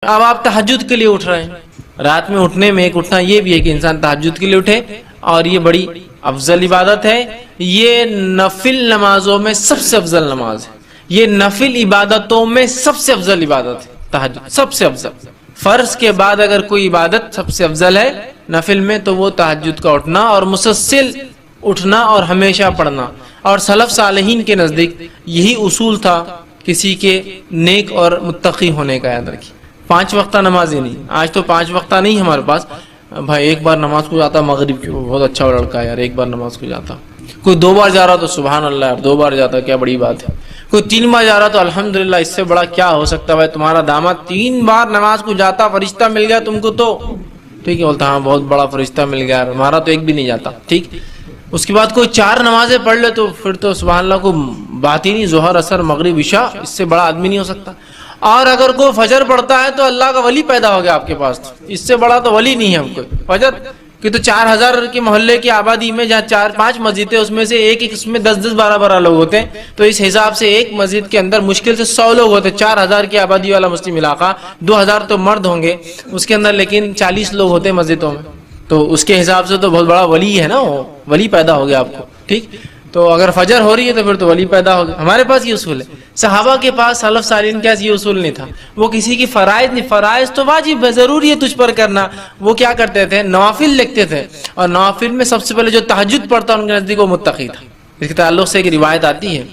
اب آپ تہجد کے لیے اٹھ رہے ہیں، رات میں اٹھنے میں ایک اٹھنا یہ بھی ہے کہ انسان تہجد کے لیے اٹھے، اور یہ بڑی افضل عبادت ہے۔ یہ نفل نمازوں میں سب سے افضل نماز ہے، یہ نفل عبادتوں میں سب سے افضل عبادت ہے تہجد، سب سے افضل۔ فرض کے بعد اگر کوئی عبادت سب سے افضل ہے نفل میں تو وہ تہجد کا اٹھنا اور مسلسل اٹھنا اور ہمیشہ پڑھنا۔ اور سلف صالحین کے نزدیک یہی اصول تھا کسی کے نیک اور متقی ہونے کا۔ یاد رکھیے، 5 وقتہ نماز ہی نہیں، آج تو 5 وقتہ نہیں ہمارے پاس، بھائی ایک بار نماز کو جاتا مغرب کی، بہت اچھا لڑکا ہے یار، ایک بار نماز کو جاتا۔ کوئی 2 بار جا رہا تو سبحان اللہ یار، 2 بار جاتا کیا بڑی بات ہے۔ کوئی 3 بار جا رہا تو الحمدللہ، اس سے بڑا کیا ہو سکتا ہے؟ بھائی تمہارا داماد 3 بار نماز کو جاتا، فرشتہ مل گیا تم کو تو ٹھیک ہے، بولتا ہاں بہت بڑا فرشتہ مل گیا، ہمارا تو ایک بھی نہیں جاتا، ٹھیک۔ اس کے بعد کوئی 4 نمازیں پڑھ لے تو پھر تو سبحان اللہ کو بات ہی نہیں، ظہر اثر مغرب عشاء، اس سے بڑا آدمی نہیں ہو سکتا۔ اور اگر کوئی فجر پڑھتا ہے تو اللہ کا ولی پیدا ہو گیا آپ کے پاس، اس سے بڑا تو ولی نہیں ہے ہم کوئی۔ فجر کہ تو 4000 کے محلے کی آبادی میں جہاں 4-5 مسجدیں، اس میں سے ایک اس میں 10-10 12-12 لوگ ہوتے ہیں، تو اس حساب سے ایک مسجد کے اندر مشکل سے 100 لوگ ہوتے ہیں۔ 4000 کی آبادی والا مسلم علاقہ، 2000 تو مرد ہوں گے اس کے اندر، لیکن 40 لوگ ہوتے ہیں مسجدوں میں، تو اس کے حساب سے تو بہت بڑا ولی ہے نا، وہ ولی پیدا ہو گیا آپ کو، ٹھیک۔ تو اگر فجر ہو رہی ہے تو پھر تو ولی پیدا ہو گیا۔ ہمارے پاس یہ اصول ہے، صحابہ کے پاس، سلف صالحین کے پاس یہ اصول نہیں تھا۔ وہ کسی کی فرائض نہیں، فرائض تو واجب ہے، ضروری ہے تجھ پر کرنا، وہ کیا کرتے تھے؟ نوافل لکھتے تھے، اور نوافل میں سب سے پہلے جو تہجد پڑھتا ان کے نزدیک وہ متقی تھا۔ اس کے تعلق سے ایک روایت آتی ہے،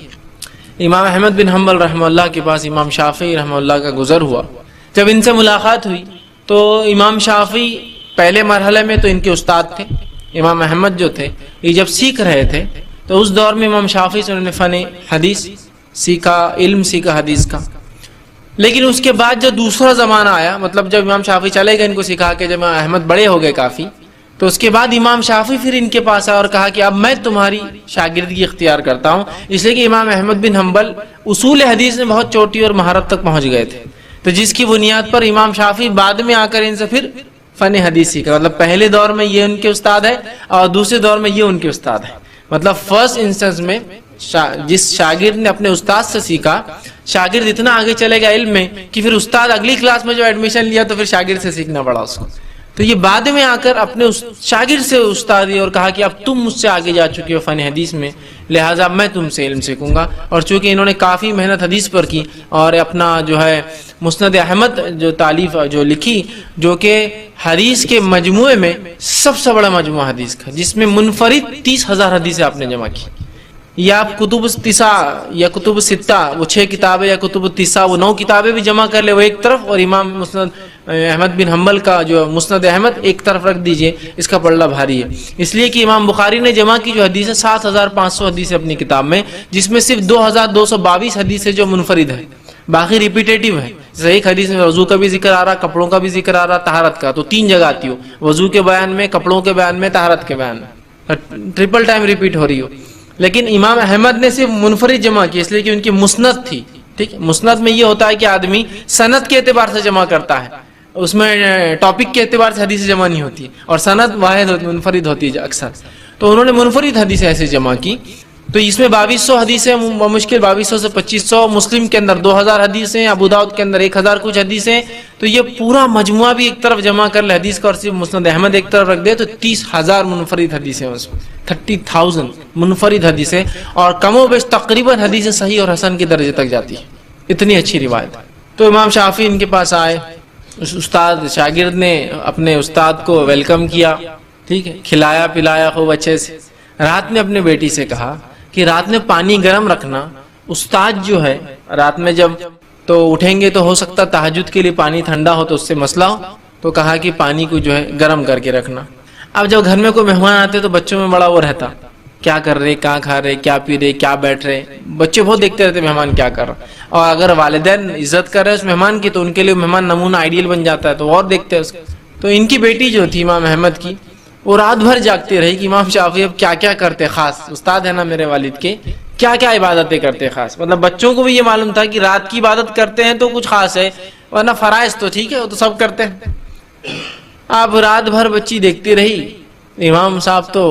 امام احمد بن حنبل رحمہ اللہ کے پاس امام شافعی رحمہ اللہ کا گزر ہوا۔ جب ان سے ملاقات ہوئی تو امام شافعی پہلے مرحلے میں تو ان کے استاد تھے، امام احمد جو تھے یہ جب سیکھ رہے تھے تو اس دور میں امام شافعی سے انہوں نے فن حدیث سیکھا، علم سیکھا حدیث کا۔ لیکن اس کے بعد جو دوسرا زمانہ آیا، مطلب جب امام شافعی چلے گئے ان کو سکھا کے، جب امام احمد بڑے ہو گئے کافی، تو اس کے بعد امام شافعی پھر ان کے پاس آیا اور کہا کہ اب میں تمہاری شاگردگی اختیار کرتا ہوں، اس لیے کہ امام احمد بن حنبل اصول حدیث میں بہت چوٹی اور مہارت تک پہنچ گئے تھے، تو جس کی بنیاد پر امام شافعی بعد میں آ کر ان سے پھر فن حدیث سیکھا۔ مطلب پہلے دور میں یہ ان کے استاد ہے اور دوسرے دور میں یہ ان کے استاد ہے۔ مطلب فرسٹ انسٹنس میں جس شاگرد نے اپنے استاد سے سیکھا، شاگرد اتنا آگے چلے گا علم میں کہ پھر استاد اگلی کلاس میں جو ایڈمیشن لیا تو پھر شاگرد سے سیکھنا پڑا اس کو۔ تو یہ بعد میں آ کر اپنے شاگرد سے استادی اور کہا کہ اب تم مجھ سے آگے جا چکے ہو فن حدیث میں، لہٰذا میں تم سے علم سیکھوں گا۔ اور چونکہ انہوں نے کافی محنت حدیث پر کی اور اپنا جو ہے مسند احمد جو تالیف جو لکھی، جو کہ حدیث کے مجموعے میں سب سے بڑا مجموعہ حدیث کا، جس میں منفرد 30,000 حدیثیں آپ نے جمع کی۔ یا آپ کتب تسع یا کتب ستہ وہ 6 کتابیں، یا کتب تسع وہ 9 کتابیں بھی جمع کر لے وہ ایک طرف، اور امام مسند احمد بن حنبل کا جو مسند احمد ایک طرف رکھ دیجئے، اس کا پلڑا بھاری ہے۔ اس لیے کہ امام بخاری نے جمع کی جو حدیث ہے 7,500 حدیث اپنی کتاب میں، جس میں صرف 2,222 حدیث ہے جو منفرد ہے، باقی ریپیٹیٹیو ہے۔ جیسے ایک حدیث میں وضو کا بھی ذکر آ رہا، کپڑوں کا بھی ذکر آ رہا، طہارت کا، تو 3 جگہ آتی ہو، وضو کے بیان میں، کپڑوں کے بیان میں، طہارت کے بیان میں، ٹرپل ٹائم ریپیٹ ہو رہی ہو۔ لیکن امام احمد نے صرف منفرد جمع کی، اس لیے کہ ان کی مسند تھی، ٹھیک۔ مسند میں یہ ہوتا ہے کہ آدمی سند کے اعتبار سے جمع کرتا ہے، اس میں ٹاپک کے اعتبار سے حدیث جمع نہیں ہوتی، اور سند واحد منفرد ہوتی ہے اکثر۔ تو انہوں نے منفرد حدیثیں ایسے جمع کی، تو اس میں 2200 حدیثیں مشکل، 2200 سے 2500، مسلم کے اندر 2000 حدیثیں، ابو داؤد کے اندر 1000 کچھ حدیثیں، تو یہ پورا مجموعہ بھی ایک طرف جمع کر لے حدیث کا، اور صرف مسند احمد ایک طرف رکھ دے تو 30,000 منفرد حدیثیں، اس میں 30,000 منفرد حدیثیں، اور کم و بیش تقریباً حدیثیں صحیح اور حسن کے درجے تک جاتی ہے، اتنی اچھی روایت۔ تو امام شافعی ان کے پاس آئے، استاد شاگرد نے اپنے استاد کو ویلکم کیا، ٹھیک ہے، کھلایا پلایا خوب اچھے سے۔ رات میں اپنے بیٹی سے کہا کہ رات میں پانی گرم رکھنا، استاد جو ہے رات میں جب تو اٹھیں گے تو ہو سکتا تہجد کے لیے پانی ٹھنڈا ہو تو اس سے مسئلہ ہو، تو کہا کہ پانی کو جو ہے گرم کر کے رکھنا۔ اب جب گھر میں کوئی مہمان آتے تو بچوں میں بڑا وہ رہتا، کیا کر رہے، کہاں کھا رہے، کیا پی رہے، کیا بیٹھ رہے، بچے بہت دیکھتے رہتے مہمان کیا کر رہا، اور اگر والدین عزت کر رہے اس مہمان کی تو ان کے لیے مہمان نمونہ آئیڈیل بن جاتا ہے، تو اور دیکھتے ہیں اس کو۔ تو ان کی بیٹی جو تھی امام احمد کی، وہ رات بھر جاگتی رہی کہ امام شافعی اب کیا کیا کرتے، خاص استاد ہے نا میرے والد کے، کیا کیا عبادتیں کرتے خاص۔ مطلب بچوں کو بھی یہ معلوم تھا کہ رات کی عبادت کرتے ہیں تو کچھ خاص ہے، ورنہ فرائض تو ٹھیک ہے وہ تو سب کرتے ہیں۔ اب رات بھر بچی دیکھتی رہی، امام صاحب تو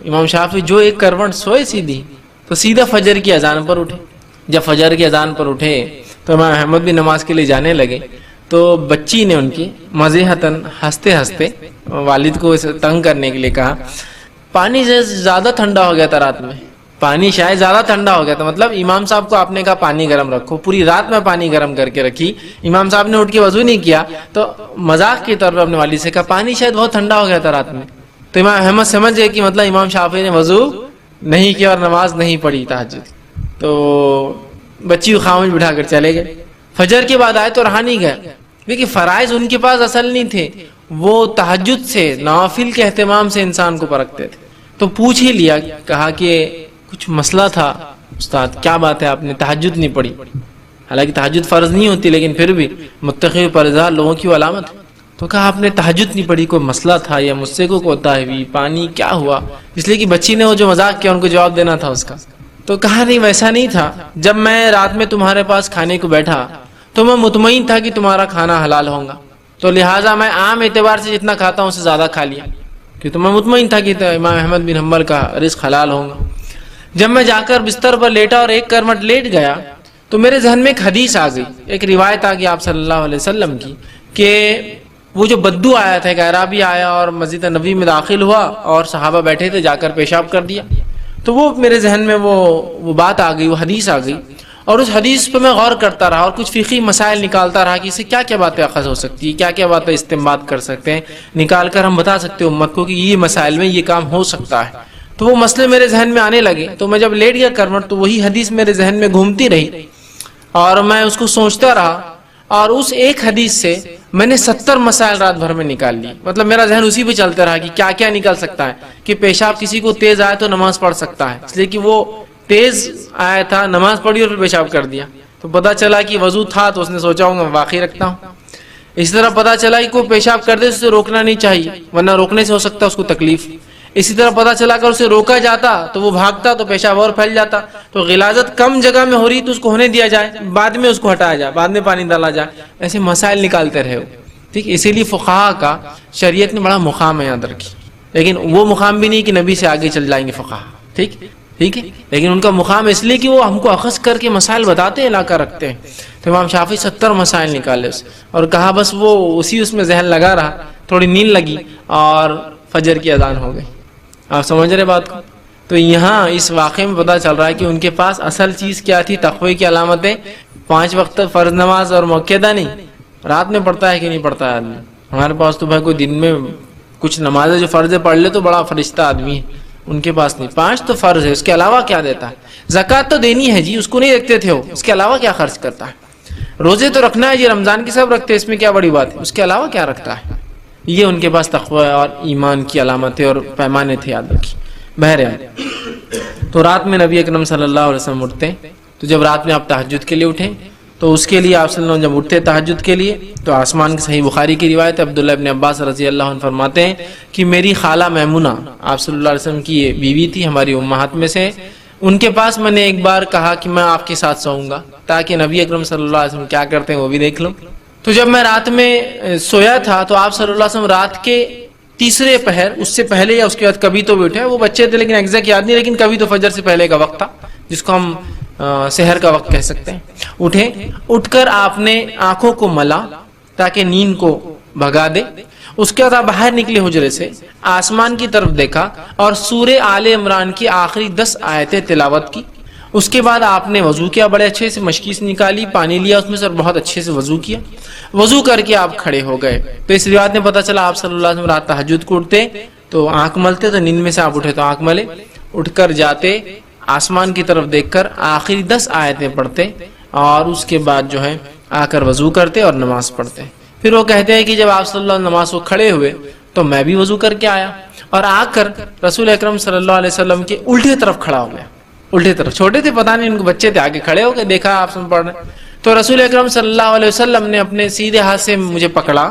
امام شافعی جو ایک کروٹ سوئے سیدھی، تو سیدھا فجر کی اذان پر اٹھے۔ جب فجر کی اذان پر اٹھے تو امام احمد بھی نماز کے لیے جانے لگے، تو بچی نے ان کی مزیحتاً ہنستے ہنستے والد کو اسے تنگ کرنے کے لیے کہا پانی زیادہ ٹھنڈا ہو گیا تھا رات میں، پانی شاید زیادہ ٹھنڈا ہو گیا تھا، مطلب امام صاحب کو آپ نے کہا پانی گرم رکھو، پوری رات میں پانی گرم کر کے رکھی، امام صاحب نے اٹھ کے وضو نہیں کیا، تو مذاق کے طور پر اپنے والد سے کہا پانی شاید بہت ٹھنڈا ہو گیا تھا رات میں. تو امام احمد سمجھ گئے کہ مطلب امام شافعی نے وضو نہیں کیا اور نماز نہیں پڑھی تہجد. تو بچی کو خاموش بٹھا کر چلے گئے. فجر کے بعد آئے تو رہا نہیں گیا، کیونکہ فرائض ان کے پاس اصل نہیں تھے، وہ تہجد سے نوافل کے اہتمام سے انسان کو پرکھتے تھے. تو پوچھ ہی لیا، کہا کہ کچھ مسئلہ تھا استاد، کیا بات ہے آپ نے تہجد نہیں پڑھی؟ حالانکہ تہجد فرض نہیں ہوتی لیکن پھر بھی متقی پرہیزگار لوگوں کی علامت ہے. تو کہا آپ نے تہجد نہیں پڑھی، کوئی مسئلہ تھا یا مجھ سے کوئی کوتاہی ہوئی، پانی کیا ہوا؟ اس لیے کہ بچی نے وہ جو مذاق کیا ان کو جواب دینا تھا اس کا. تو کہا نہیں ویسا نہیں تھا، جب میں رات میں تمہارے پاس کھانے کو بیٹھا تو میں مطمئن تھا کہ تمہارا کھانا حلال ہوگا، تو لہٰذا میں عام اعتبار سے جتنا کھاتا ہوں اس سے زیادہ کھا لیا، کیونکہ میں مطمئن تھا کہ امام احمد بن حنبل کا رزق حلال ہوگا. جب میں جا کر بستر پر لیٹا اور ایک کرمٹ لیٹ گیا تو میرے ذہن میں ایک حدیث آ گئی، ایک روایت آ گئی آپ صلی اللہ علیہ وسلم کی کہ وہ جو بدو آیا تھا، ایک اعرابی آیا اور مسجد نبوی میں داخل ہوا اور صحابہ بیٹھے تھے، جا کر پیشاب کر دیا. تو وہ میرے ذہن میں وہ بات آ گئی، وہ حدیث آ گئی، اور اس حدیث پہ میں غور کرتا رہا اور کچھ فقہی مسائل نکالتا رہا کہ اسے کیا کیا باتیں اخذ ہو سکتی ہے، کیا کیا باتیں استنباط کر سکتے ہیں، نکال کر ہم بتا سکتے ہیں امت کو کہ یہ مسائل میں یہ کام ہو سکتا ہے. تو وہ مسئلے میرے ذہن میں آنے لگے. تو میں جب لیٹ گیا کرمٹ تو وہی حدیث میرے ذہن میں گھومتی رہی اور میں اس کو سوچتا رہا، اور اس ایک حدیث سے میں نے 70 مسائل رات بھر میں نکال لی. مطلب میرا ذہن اسی پہ چلتا رہا کہ کیا کیا نکل سکتا ہے، کہ پیشاب کسی کو تیز آئے تو نماز پڑھ سکتا ہے، اس لیے کہ وہ تیز آیا تھا، نماز پڑھی اور پھر پیشاب کر دیا. تو پتہ چلا کہ وضو تھا تو اس نے سوچا ہوں میں باقی رکھتا ہوں. اسی طرح پتہ چلا کہ کوئی پیشاب کر دے اسے روکنا نہیں چاہیے ورنہ روکنے سے ہو سکتا ہے اس کو تکلیف. اسی طرح پتہ چلا کر اسے روکا جاتا تو وہ بھاگتا تو پیشاب اور پھیل جاتا. تو غلاظت کم جگہ میں ہو رہی تو اس کو ہونے دیا جائے، بعد میں اس کو ہٹایا جائے، بعد میں پانی ڈالا جائے. ایسے مسائل نکالتے رہے. ٹھیک، اسی لیے فقہا کا شریعت نے بڑا مقام یاد رکھی، لیکن وہ مقام بھی نہیں کہ نبی سے آگے چل جائیں گے فقہا. ٹھیک ہے، لیکن ان کا مقام اس لیے کہ وہ ہم کو اخذ کر کے مسائل بتاتے ہیں، علاقہ رکھتے ہیں. تو امام شافعی 70 مسائل نکالے اس اور کہا بس وہ اس میں ذہن لگا رہا، تھوڑی نیند لگی اور فجر کی اذان ہو گئی. آپ سمجھ رہے بات کو؟ تو یہاں اس واقعے میں پتہ چل رہا ہے کہ ان کے پاس اصل چیز کیا تھی، تقوی کی علامتیں. 5 وقت فرض نماز اور موقعہ نہیں، رات میں پڑھتا ہے کہ نہیں پڑھتا ہے آدمی. ہمارے پاس تو بھائی کوئی دن میں کچھ نمازیں جو فرض پڑھ لے تو بڑا فرشتہ آدمی ہے، ان کے پاس نہیں. 5 تو فرض ہے، اس کے علاوہ کیا دیتا ہے؟ زکوٰۃ تو دینی ہے جی، اس کو نہیں رکھتے تھے وہ، اس کے علاوہ کیا خرچ کرتا ہے؟ روزے تو رکھنا ہے جی، رمضان کی سب رکھتے ہیں، اس میں کیا بڑی بات ہے؟ اس کے علاوہ کیا رکھتا ہے؟ یہ ان کے پاس تقوی اور ایمان کی علامتیں اور پیمانے تھے، یاد رکھی. بہرحال تو رات میں نبی اکرم صلی اللہ علیہ وسلم اٹھتے. تو جب رات میں آپ تہجد کے لیے اٹھیں تو اس کے لیے آپ صلی اللہ علیہ وسلم جب اٹھتے تہجد کے لیے تو آسمان کی صحیح بخاری کی روایت عبداللہ ابن عباس رضی اللہ عنہ فرماتے ہیں کہ میری خالہ میمونہ آپ صلی اللہ علیہ وسلم کی یہ بیوی تھی، ہماری امہات میں سے. ان کے پاس میں نے ایک بار کہا کہ میں آپ کے ساتھ سوؤں گا تاکہ نبی اکرم صلی اللہ علیہ وسلم کیا کرتے ہیں وہ بھی دیکھ لوں. تو جب میں رات میں سویا تھا تو آپ صلی اللہ علیہ وسلم رات کے تیسرے پہر، اس سے پہلے یا اس کے بعد کبھی تو بھی اٹھے، وہ بچے تھے لیکن ایگزیکٹ یاد نہیں، لیکن کبھی تو فجر سے پہلے کا وقت تھا جس کو ہم سحر کا وقت کہہ سکتے ہیں. اٹھے، اٹھ کر آپ نے آنکھوں کو ملا تاکہ نیند کو بھگا دے. اس کے بعد آپ باہر نکلے حجرے سے، آسمان کی طرف دیکھا اور سورہ آل عمران کی آخری 10 آیتیں تلاوت کی. اس کے بعد آپ نے وضو کیا، بڑے اچھے سے مشکیز نکالی، پانی لیا اس میں سے اور بہت اچھے سے وضو کیا. وضو کر کے آپ کھڑے ہو گئے. تو اس روایت میں پتہ چلا آپ صلی اللہ علیہ وسلم رات تہجد کو اٹھتے تو آنکھ ملتے، تو نیند میں سے آپ اٹھے تو آنکھ ملے، اٹھ کر جاتے آسمان کی طرف دیکھ کر آخری 10 آیتیں پڑھتے اور اس کے بعد جو ہے آ کر وضو کرتے اور نماز پڑھتے. پھر وہ کہتے ہیں کہ جب آپ صلی اللہ علیہ وسلم نماز کو کھڑے ہوئے تو میں بھی وضو کر کے آیا اور آ کر رسول اکرم صلی اللہ علیہ وسلم کے الٹے طرف کھڑا ہو گیا. الٹے طرف، چھوٹے تھے پتہ نہیں ان کو، بچے تھے، آگے کھڑے ہو کے دیکھا آپ سے پڑھ رہے. تو رسول اکرم صلی اللہ علیہ وسلم نے اپنے سیدھے ہاتھ سے مجھے پکڑا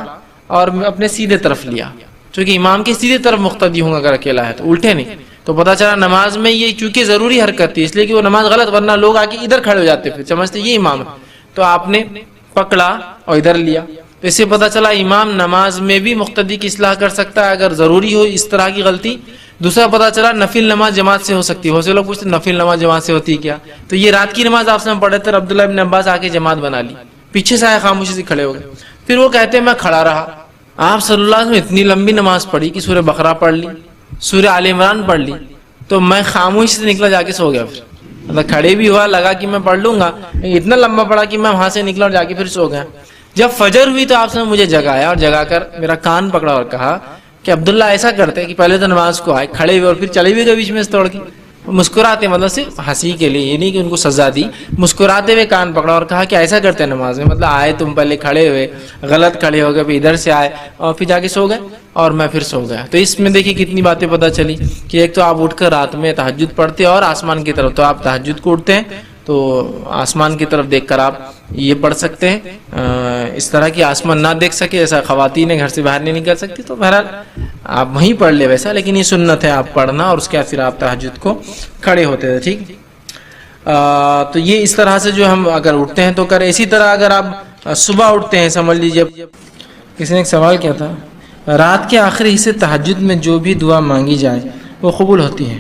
اور اپنے سیدھے طرف لیا، چونکہ امام کے سیدھے طرف مقتدی ہوں اگر اکیلا ہے تو، الٹے نہیں. تو پتہ چلا نماز میں یہ چونکہ ضروری حرکت تھی اس لیے کہ وہ نماز غلط، ورنہ لوگ آ کے ادھر کھڑے ہو جاتے پھر سمجھتے یہ امام ہے. تو آپ نے پکڑا اور ادھر لیا. تو اس سے پتہ چلا امام نماز میں بھی مقتدی کی اصلاح کر سکتا ہے اگر ضروری ہو اس طرح کی غلطی. دوسرا پتہ چلا نفل نماز جماعت سے ہو سکتی ہے. بہت سے لوگ پوچھتے نفل نماز جماعت سے ہوتی کیا؟ تو یہ رات کی نماز آپ سے پڑھے تھے، عبداللہ ابن عباس آ کے جماعت بنا لی، پیچھے سے آئے خاموشی سے کھڑے ہو گئے. پھر وہ کہتے ہیں میں کھڑا رہا. آپ صلی اللہ علیہ وسلم اتنی لمبی نماز پڑھی کہ سورہ بقرہ پڑھ لی, سورہ آل عمران پڑھ لی, تو میں خاموشی سے نکلا جا کے سو گیا. پھر مطلب کھڑے بھی ہوا, لگا کہ میں پڑھ لوں گا, اتنا لمبا پڑھا کہ میں وہاں سے نکلا اور جا کے پھر سو گیا. جب فجر ہوئی تو آپ نے مجھے جگایا اور جگا کر میرا کان پکڑا اور کہا کہ عبداللہ ایسا کرتے کہ پہلے تو نماز کو آئے, کھڑے ہوئے اور پھر چلے بھی گئے بیچ میں سے توڑ کے, مسکراتے, مطلب صرف ہنسی کے لیے, یہ نہیں کہ ان کو سزا دی, مسکراتے ہوئے کان پکڑا اور کہا کہ ایسا کرتے ہیں نماز میں, مطلب آئے تم پہلے کھڑے ہوئے, غلط کھڑے ہو گئے, پھر ادھر سے آئے اور پھر جا کے سو گئے اور میں پھر سو گیا. تو اس میں دیکھیے کتنی باتیں پتہ چلی کہ ایک تو آپ اٹھ کر رات میں تہجد پڑھتے اور آسمان کی طرف, تو آپ تہجد کو اٹھتے ہیں تو آسمان کی طرف دیکھ کر آپ یہ پڑھ سکتے ہیں. اس طرح کی آسمان نہ دیکھ سکے, ایسا خواتین گھر سے باہر نہیں نکل سکتی, تو بہرحال آپ وہیں پڑھ لے ویسا, لیکن یہ سنت ہے آپ پڑھنا, اور اس کے بعد پھر آپ تہجد کو کھڑے ہوتے تھے. ٹھیک, تو یہ اس طرح سے جو ہم اگر اٹھتے ہیں تو کریں. اسی طرح اگر آپ صبح اٹھتے ہیں, سمجھ لیجیے کسی نے ایک سوال کیا تھا, رات کے آخری حصے تہجد میں جو بھی دعا مانگی جائے وہ قبول ہوتی ہے.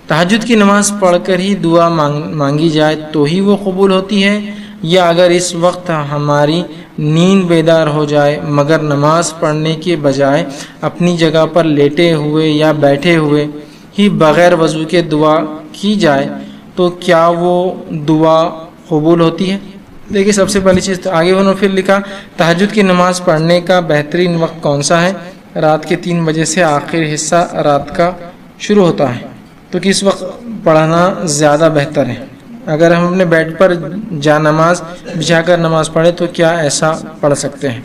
تہجد کی نماز پڑھ کر ہی دعا مانگی جائے تو ہی وہ قبول ہوتی ہے, یا اگر اس وقت ہماری نیند بیدار ہو جائے مگر نماز پڑھنے کے بجائے اپنی جگہ پر لیٹے ہوئے یا بیٹھے ہوئے ہی بغیر وضو کے دعا کی جائے تو کیا وہ دعا قبول ہوتی ہے؟ دیکھیے سب سے پہلی چیز تو آگے انہوں نے پھر لکھا, تہجد کی نماز پڑھنے کا بہترین وقت کون سا ہے؟ رات کے 3 بجے سے آخر حصہ رات کا شروع ہوتا ہے, تو کس وقت پڑھنا زیادہ بہتر ہے؟ اگر ہم اپنے بیڈ پر جا نماز بچھا کر نماز پڑھیں تو کیا ایسا پڑھ سکتے ہیں؟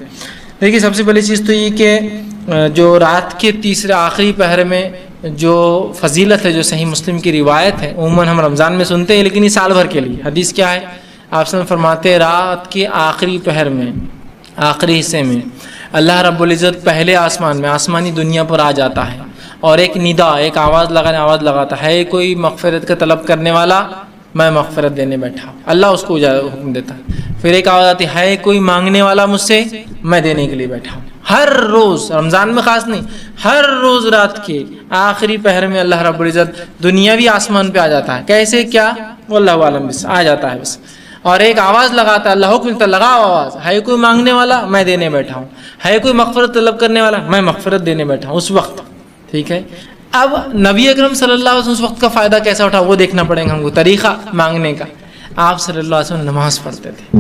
دیکھیے سب سے پہلی چیز تو یہ کہ جو رات کے تیسرے آخری پہر میں جو فضیلت ہے, جو صحیح مسلم کی روایت ہے, عموماً ہم رمضان میں سنتے ہیں لیکن یہ سال بھر کے لیے. حدیث کیا ہے؟ آپ سے فرماتے ہیں رات کے آخری پہر میں, آخری حصے میں اللہ رب العزت پہلے آسمان میں, آسمانی دنیا پر آ جاتا ہے اور ایک ندا, ایک آواز لگاتا ہے, کوئی مغفرت کا طلب کرنے والا, میں مغفرت دینے بیٹھا. اللہ اس کو حکم دیتا ہے. پھر ایک آواز آتی ہے کوئی مانگنے والا مجھ سے, میں دینے کے لیے بیٹھا ہوں. ہر روز, رمضان میں خاص نہیں, ہر روز رات کے آخری پہر میں اللہ رب العزت دنیاوی آسمان پہ آ جاتا ہے. کیسے کیا واللہ عالم, بس آ جاتا ہے بس, اور ایک آواز لگاتا ہے, اللہ حکم دیتا, لگاؤ آواز, ہے کوئی مانگنے والا, میں دینے بیٹھا ہوں, ہے کوئی مغفرت طلب کرنے والا, میں مغفرت دینے بیٹھا ہوں اس وقت. ٹھیک ہے, اب نبی اکرم صلی اللہ علیہ وسلم اس وقت کا فائدہ کیسا اٹھا وہ دیکھنا پڑے گا ہم کو. طریقہ مانگنے کا, آپ صلی اللہ علیہ وسلم نماز پڑھتے تھے.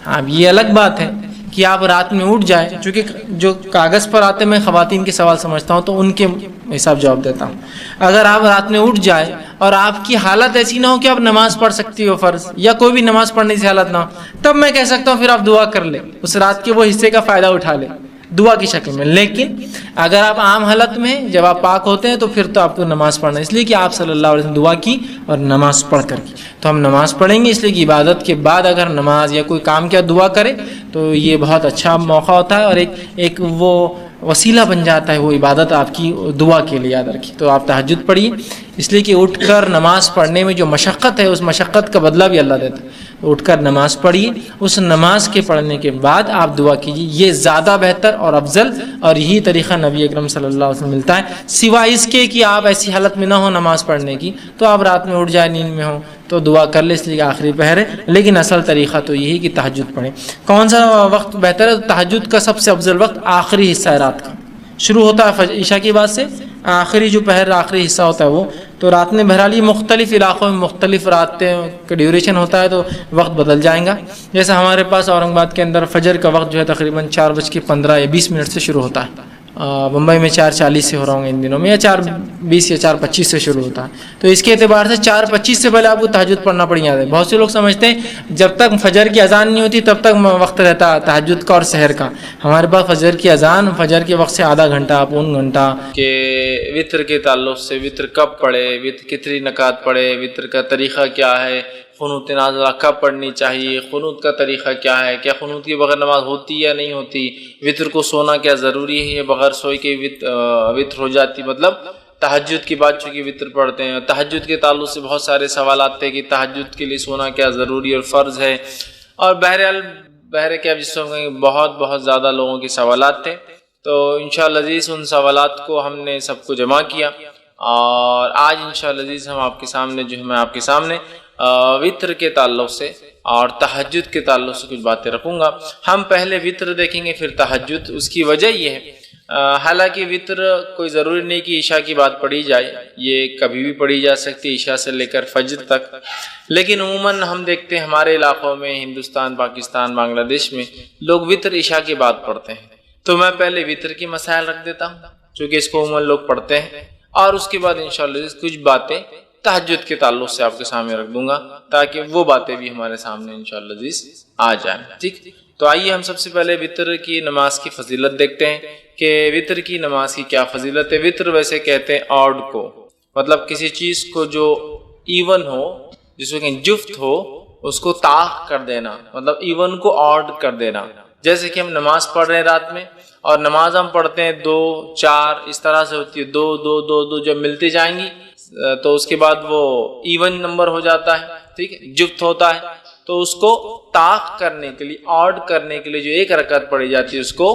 اب یہ الگ بات ہے کہ آپ رات میں اٹھ جائیں, چونکہ جو کاغذ پر آتے میں خواتین کے سوال سمجھتا ہوں تو ان کے حساب جواب دیتا ہوں. اگر آپ رات میں اٹھ جائیں اور آپ کی حالت ایسی نہ ہو کہ آپ نماز پڑھ سکتی ہو فرض, یا کوئی بھی نماز پڑھنے کی حالت نہ ہو, تب میں کہہ سکتا ہوں پھر آپ دعا کر لیں, اس رات کے وہ حصے کا فائدہ اٹھا لیں دعا کی شکل میں. لیکن اگر آپ عام حالت میں جب آپ پاک ہوتے ہیں تو پھر تو آپ کو نماز پڑھنا, اس لیے کہ آپ صلی اللہ علیہ وسلم دعا کی اور نماز پڑھ کر کی, تو ہم نماز پڑھیں گے. اس لیے کہ عبادت کے بعد اگر نماز یا کوئی کام کیا دعا کرے تو یہ بہت اچھا موقع ہوتا ہے, اور ایک وہ وسیلہ بن جاتا ہے وہ عبادت آپ کی دعا کے لیے. یاد رکھیے, تو آپ تہجد پڑھیے, اس لیے کہ اٹھ کر نماز پڑھنے میں جو مشقت ہے اس مشقت کا بدلہ بھی اللہ دیتا ہے. اٹھ کر نماز پڑھیے, اس نماز کے پڑھنے کے بعد آپ دعا کیجیے, یہ زیادہ بہتر اور افضل, اور یہی طریقہ نبی اکرم صلی اللہ علیہ وسلم ملتا ہے. سوائے اس کے کہ آپ ایسی حالت میں نہ ہو نماز پڑھنے کی, تو آپ رات میں اٹھ جائیں, نیند میں ہو تو دعا کر لیں, اس لیے کہ آخری پہر ہے. لیکن اصل طریقہ تو یہی کہ تہجد پڑھیں. کون سا وقت بہتر ہے؟ تہجد کا سب سے افضل وقت آخری حصہ ہے رات کا, شروع ہوتا ہے عشاء کی بعد سے, آخری جو پہر آخری حصہ ہوتا ہے وہ. تو رات میں بہرحال یہ مختلف علاقوں میں مختلف راتیں کا ڈیوریشن ہوتا ہے, تو وقت بدل جائیں گا. جیسے ہمارے پاس اورنگ آباد کے اندر فجر کا وقت جو ہے تقریباً 4:15 یا 20 سے شروع ہوتا ہے. بمبئی میں 4:40 سے ہو رہا ہوں ان دنوں میں, یا 4:20 یا 4:25 سے شروع ہوتا ہے. تو اس کے اعتبار سے 4:25 سے پہلے آپ کو تہجد پڑھنا پڑ جاتا ہے. بہت سے لوگ سمجھتے ہیں جب تک فجر کی اذان نہیں ہوتی تب تک وقت رہتا تہجد کا اور سحر کا. ہمارے پاس فجر کی اذان, فجر کے وقت سے آدھا گھنٹہ پون گھنٹہ کہ وطر کے تعلق سے وطر کب پڑھے, وطر کتنی رکعت پڑھے, وطر کا طریقہ کیا ہے, قنوت نازلہ کب پڑھنی چاہیے, قنوت کا طریقہ کیا ہے, کیا قنوت کے بغیر نماز ہوتی یا نہیں ہوتی, وطر کو سونا کیا ضروری ہے یا بغیر سوئے کے وطر ہو جاتی. مطلب تہجد کی بات چونکہ وطر پڑھتے ہیں, تہجد کے تعلق سے بہت سارے سوالات تھے کہ تہجد کے لیے سونا کیا ضروری اور فرض ہے, اور بہرحال کیا جس میں بہت زیادہ لوگوں کے سوالات تھے. تو انشاءاللہ عزیز ان سوالات کو ہم نے سب کو جمع کیا, اور آج انشاءاللہ عزیز ہم آپ کے سامنے جو ہے میں آپ کے سامنے وطر کے تعلق سے اور تہجد کے تعلق سے کچھ باتیں رکھوں گا۔ ہم پہلے وطر دیکھیں گے پھر تہجد۔ اس کی وجہ یہ ہے، حالانکہ وطر کوئی ضروری نہیں کہ عشاء کی بات پڑھی جائے، یہ کبھی بھی پڑھی جا سکتی عشاء سے لے کر فجر تک، لیکن عموماً ہم دیکھتے ہیں ہمارے علاقوں میں، ہندوستان، پاکستان، بنگلہ دیش میں لوگ وطر عشاء کے بعد پڑھتے ہیں۔ تو میں پہلے وطر کی مسائل رکھ دیتا ہوں چونکہ اس کو عموماً لوگ پڑھتے ہیں، اور اس کے بعد انشاءاللہ کچھ باتیں تہجد کے تعلق سے آپ کے سامنے رکھ دوں گا تاکہ وہ باتیں بھی ہمارے سامنے انشاءاللہ عزیز آ جائیں۔ ٹھیک، تو آئیے ہم سب سے پہلے وطر کی نماز کی فضیلت دیکھتے ہیں کہ وطر کی نماز کی کیا فضیلت ہے۔ وطر ویسے کہتے ہیں آڈ کو، مطلب کسی چیز کو جو ایون ہو، جس کو کہ جفت ہو، اس کو طاق کر دینا، مطلب ایون کو آڈ کر دینا۔ جیسے کہ ہم نماز پڑھ رہے ہیں رات میں، اور نماز ہم پڑھتے ہیں 2 4 اس طرح سے ہوتی ہے، 2 2 2 2 جب ملتی جائیں گی تو اس کے بعد وہ ایون نمبر ہو جاتا ہے، ٹھیک ہے، جفت ہوتا ہے۔ تو اس کو طاق کرنے کے لیے، آڈ کرنے کے لیے جو ایک رکعت پڑھی جاتی ہے اس کو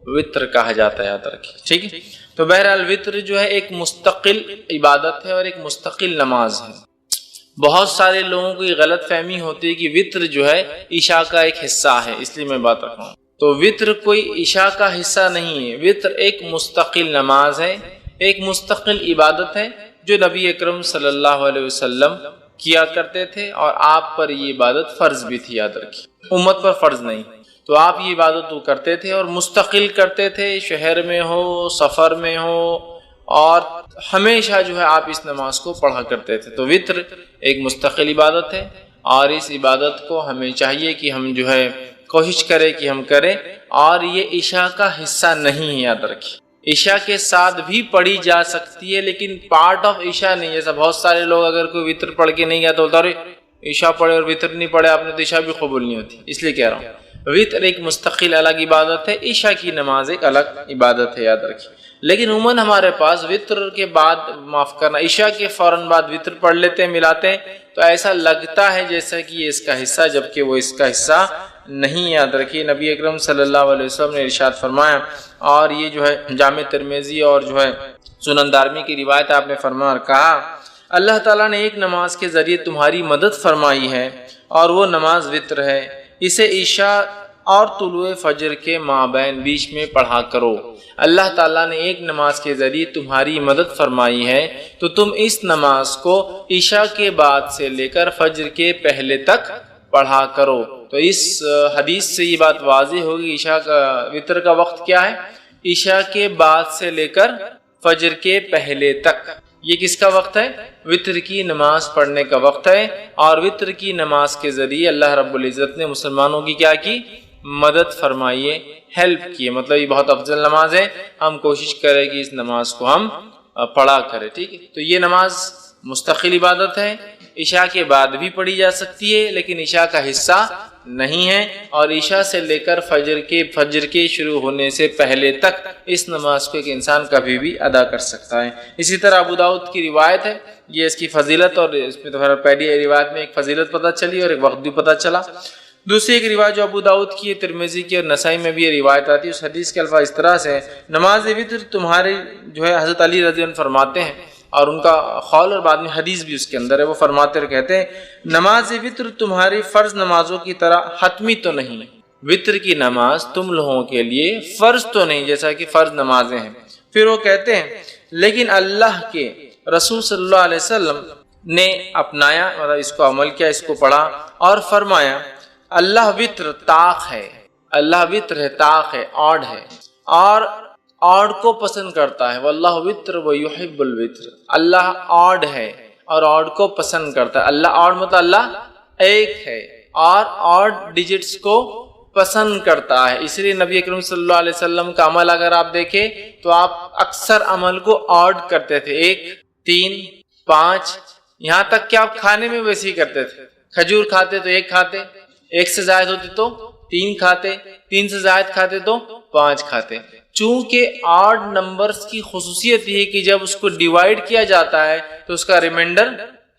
وطر کہا جاتا ہے، یاد رکھیے، ٹھیک ہے۔ تو بہرحال وطر جو ہے ایک مستقل عبادت ہے اور ایک مستقل نماز ہے۔ بہت سارے لوگوں کو یہ غلط فہمی ہوتی ہے کہ وطر جو ہے عشاء کا ایک حصہ ہے، اس لیے میں بات رکھ رہا ہوں۔ تو وطر کوئی عشاء کا حصہ نہیں ہے، وطر ایک مستقل نماز ہے، ایک مستقل عبادت ہے جو نبی اکرم صلی اللہ علیہ وسلم کیا کرتے تھے، اور آپ پر یہ عبادت فرض بھی تھی، یاد رکھیے، امت پر فرض نہیں۔ تو آپ یہ عبادت تو کرتے تھے اور مستقل کرتے تھے، شہر میں ہو، سفر میں ہو، اور ہمیشہ جو ہے آپ اس نماز کو پڑھا کرتے تھے۔ تو وطر ایک مستقل عبادت ہے، اور اس عبادت کو ہمیں چاہیے کہ ہم جو ہے کوشش کریں کہ ہم کریں، اور یہ عشاء کا حصہ نہیں ہے، یاد رکھیے۔ عشاء کے ساتھ بھی پڑھی جا سکتی ہے لیکن پارٹ آف عشاء نہیں۔ جیسا بہت سارے لوگ اگر کوئی وطر پڑھ کے نہیں گیا تو بولتا ارے عشاء پڑھے اور وطر نہیں پڑھے آپ نے تو عشاء بھی قبول نہیں ہوتی، اس لیے کہہ رہا ہوں وطر ایک مستقل الگ عبادت ہے، عشاء کی نماز ایک الگ عبادت ہے، یاد رکھیے۔ لیکن عموماً ہمارے پاس وطر کے بعد، معاف کرنا، عشاء کے فوراً بعد وطر پڑھ لیتے ہیں، ملاتے ہیں، تو ایسا لگتا ہے جیسا کہ یہ اس کا حصہ، جبکہ وہ اس کا حصہ نہیں، یاد رکھیے۔ نبی اکرم صلی اللہ علیہ وسلم نے ارشاد فرمایا، اور یہ جو ہے جامع ترمذی اور جو ہے سنن دارمی کی روایت، آپ نے فرمایا اور کہا اللہ تعالیٰ نے ایک نماز کے ذریعے تمہاری مدد فرمائی ہے، اور وہ نماز وطر ہے، اسے عشاء اور طلوع فجر کے مابین بیچ میں پڑھا کرو۔ اللہ تعالیٰ نے ایک نماز کے ذریعے تمہاری مدد فرمائی ہے تو تم اس نماز کو عشاء کے بعد سے لے کر فجر کے پہلے تک پڑھا کرو۔ تو اس حدیث سے یہ بات واضح ہوگی عشاء کا، وطر کا وقت کیا ہے؟ عشاء کے بعد سے لے کر فجر کے پہلے تک، یہ کس کا وقت ہے؟ وطر کی نماز پڑھنے کا وقت ہے، اور وطر کی نماز کے ذریعے اللہ رب العزت نے مسلمانوں کی کیا کی؟ مدد فرمائیے، ہیلپ کیے، مطلب یہ بہت افضل نماز ہے، ہم کوشش کریں کہ اس نماز کو ہم پڑھا کریں، ٹھیک ہے۔ تو یہ نماز مستقل عبادت ہے، عشاء کے بعد بھی پڑھی جا سکتی ہے لیکن عشاء کا حصہ نہیں ہے، اور عشاء سے لے کر فجر کے شروع ہونے سے پہلے تک اس نماز کو ایک انسان کبھی بھی ادا کر سکتا ہے۔ اسی طرح ابو داؤد کی روایت ہے، یہ اس کی فضیلت، اور اس میں تو پہلی روایت میں ایک فضیلت پتہ چلی اور ایک وقت بھی پتہ چلا۔ دوسری ایک روایت جو ابو داؤد کی، ترمذی کی اور نسائی میں بھی یہ روایت آتی ہے، اس حدیث کے الفاظ اس طرح سے نماز وطر تمہارے جو ہے حضرت علی رضی اللہ عنہ فرماتے ہیں، اور ان کا قول اور بعد میں حدیث بھی اس کے اندر ہے، وہ فرماتے اور کہتے ہیں نماز وطر تمہاری فرض نمازوں کی طرح حتمی تو نہیں، وطر کی نماز تم لوگوں کے لیے فرض تو نہیں جیسا کہ فرض نمازیں ہیں۔ پھر وہ کہتے ہیں لیکن اللہ کے رسول صلی اللہ علیہ وسلم نے اپنایا، مطلب اس کو عمل کیا، اس کو پڑھا اور فرمایا اللہ وطر طاق ہے، اللہ وطر ہے، طاق ہے، آڈ ہے، اور آڈ کو پسند کرتا ہے، واللہ وطر ویحب الوطر، اللہ آڈ ہے اور آڈ کو پسند کرتا ہے۔ اللہ آڈ مطلب اللہ ایک ہے اور آڈ ڈیجٹس کو پسند کرتا ہے، اس لیے نبی اکرم صلی اللہ علیہ وسلم کا عمل اگر آپ دیکھیں تو آپ اکثر عمل کو آڈ کرتے تھے، 1 3 5، یہاں تک کہ آپ کھانے میں ویسے ہی کرتے تھے، کھجور کھاتے تو 1 کھاتے، 1 سے زائد ہوتی تو 3 کھاتے، 3 سے زائد کھاتے تو 5 کھاتے۔ چونکہ آڈ نمبرز کی خصوصیت یہ ہے کہ جب اس کو ڈیوائیڈ کیا جاتا ہے تو اس کا ریمائنڈر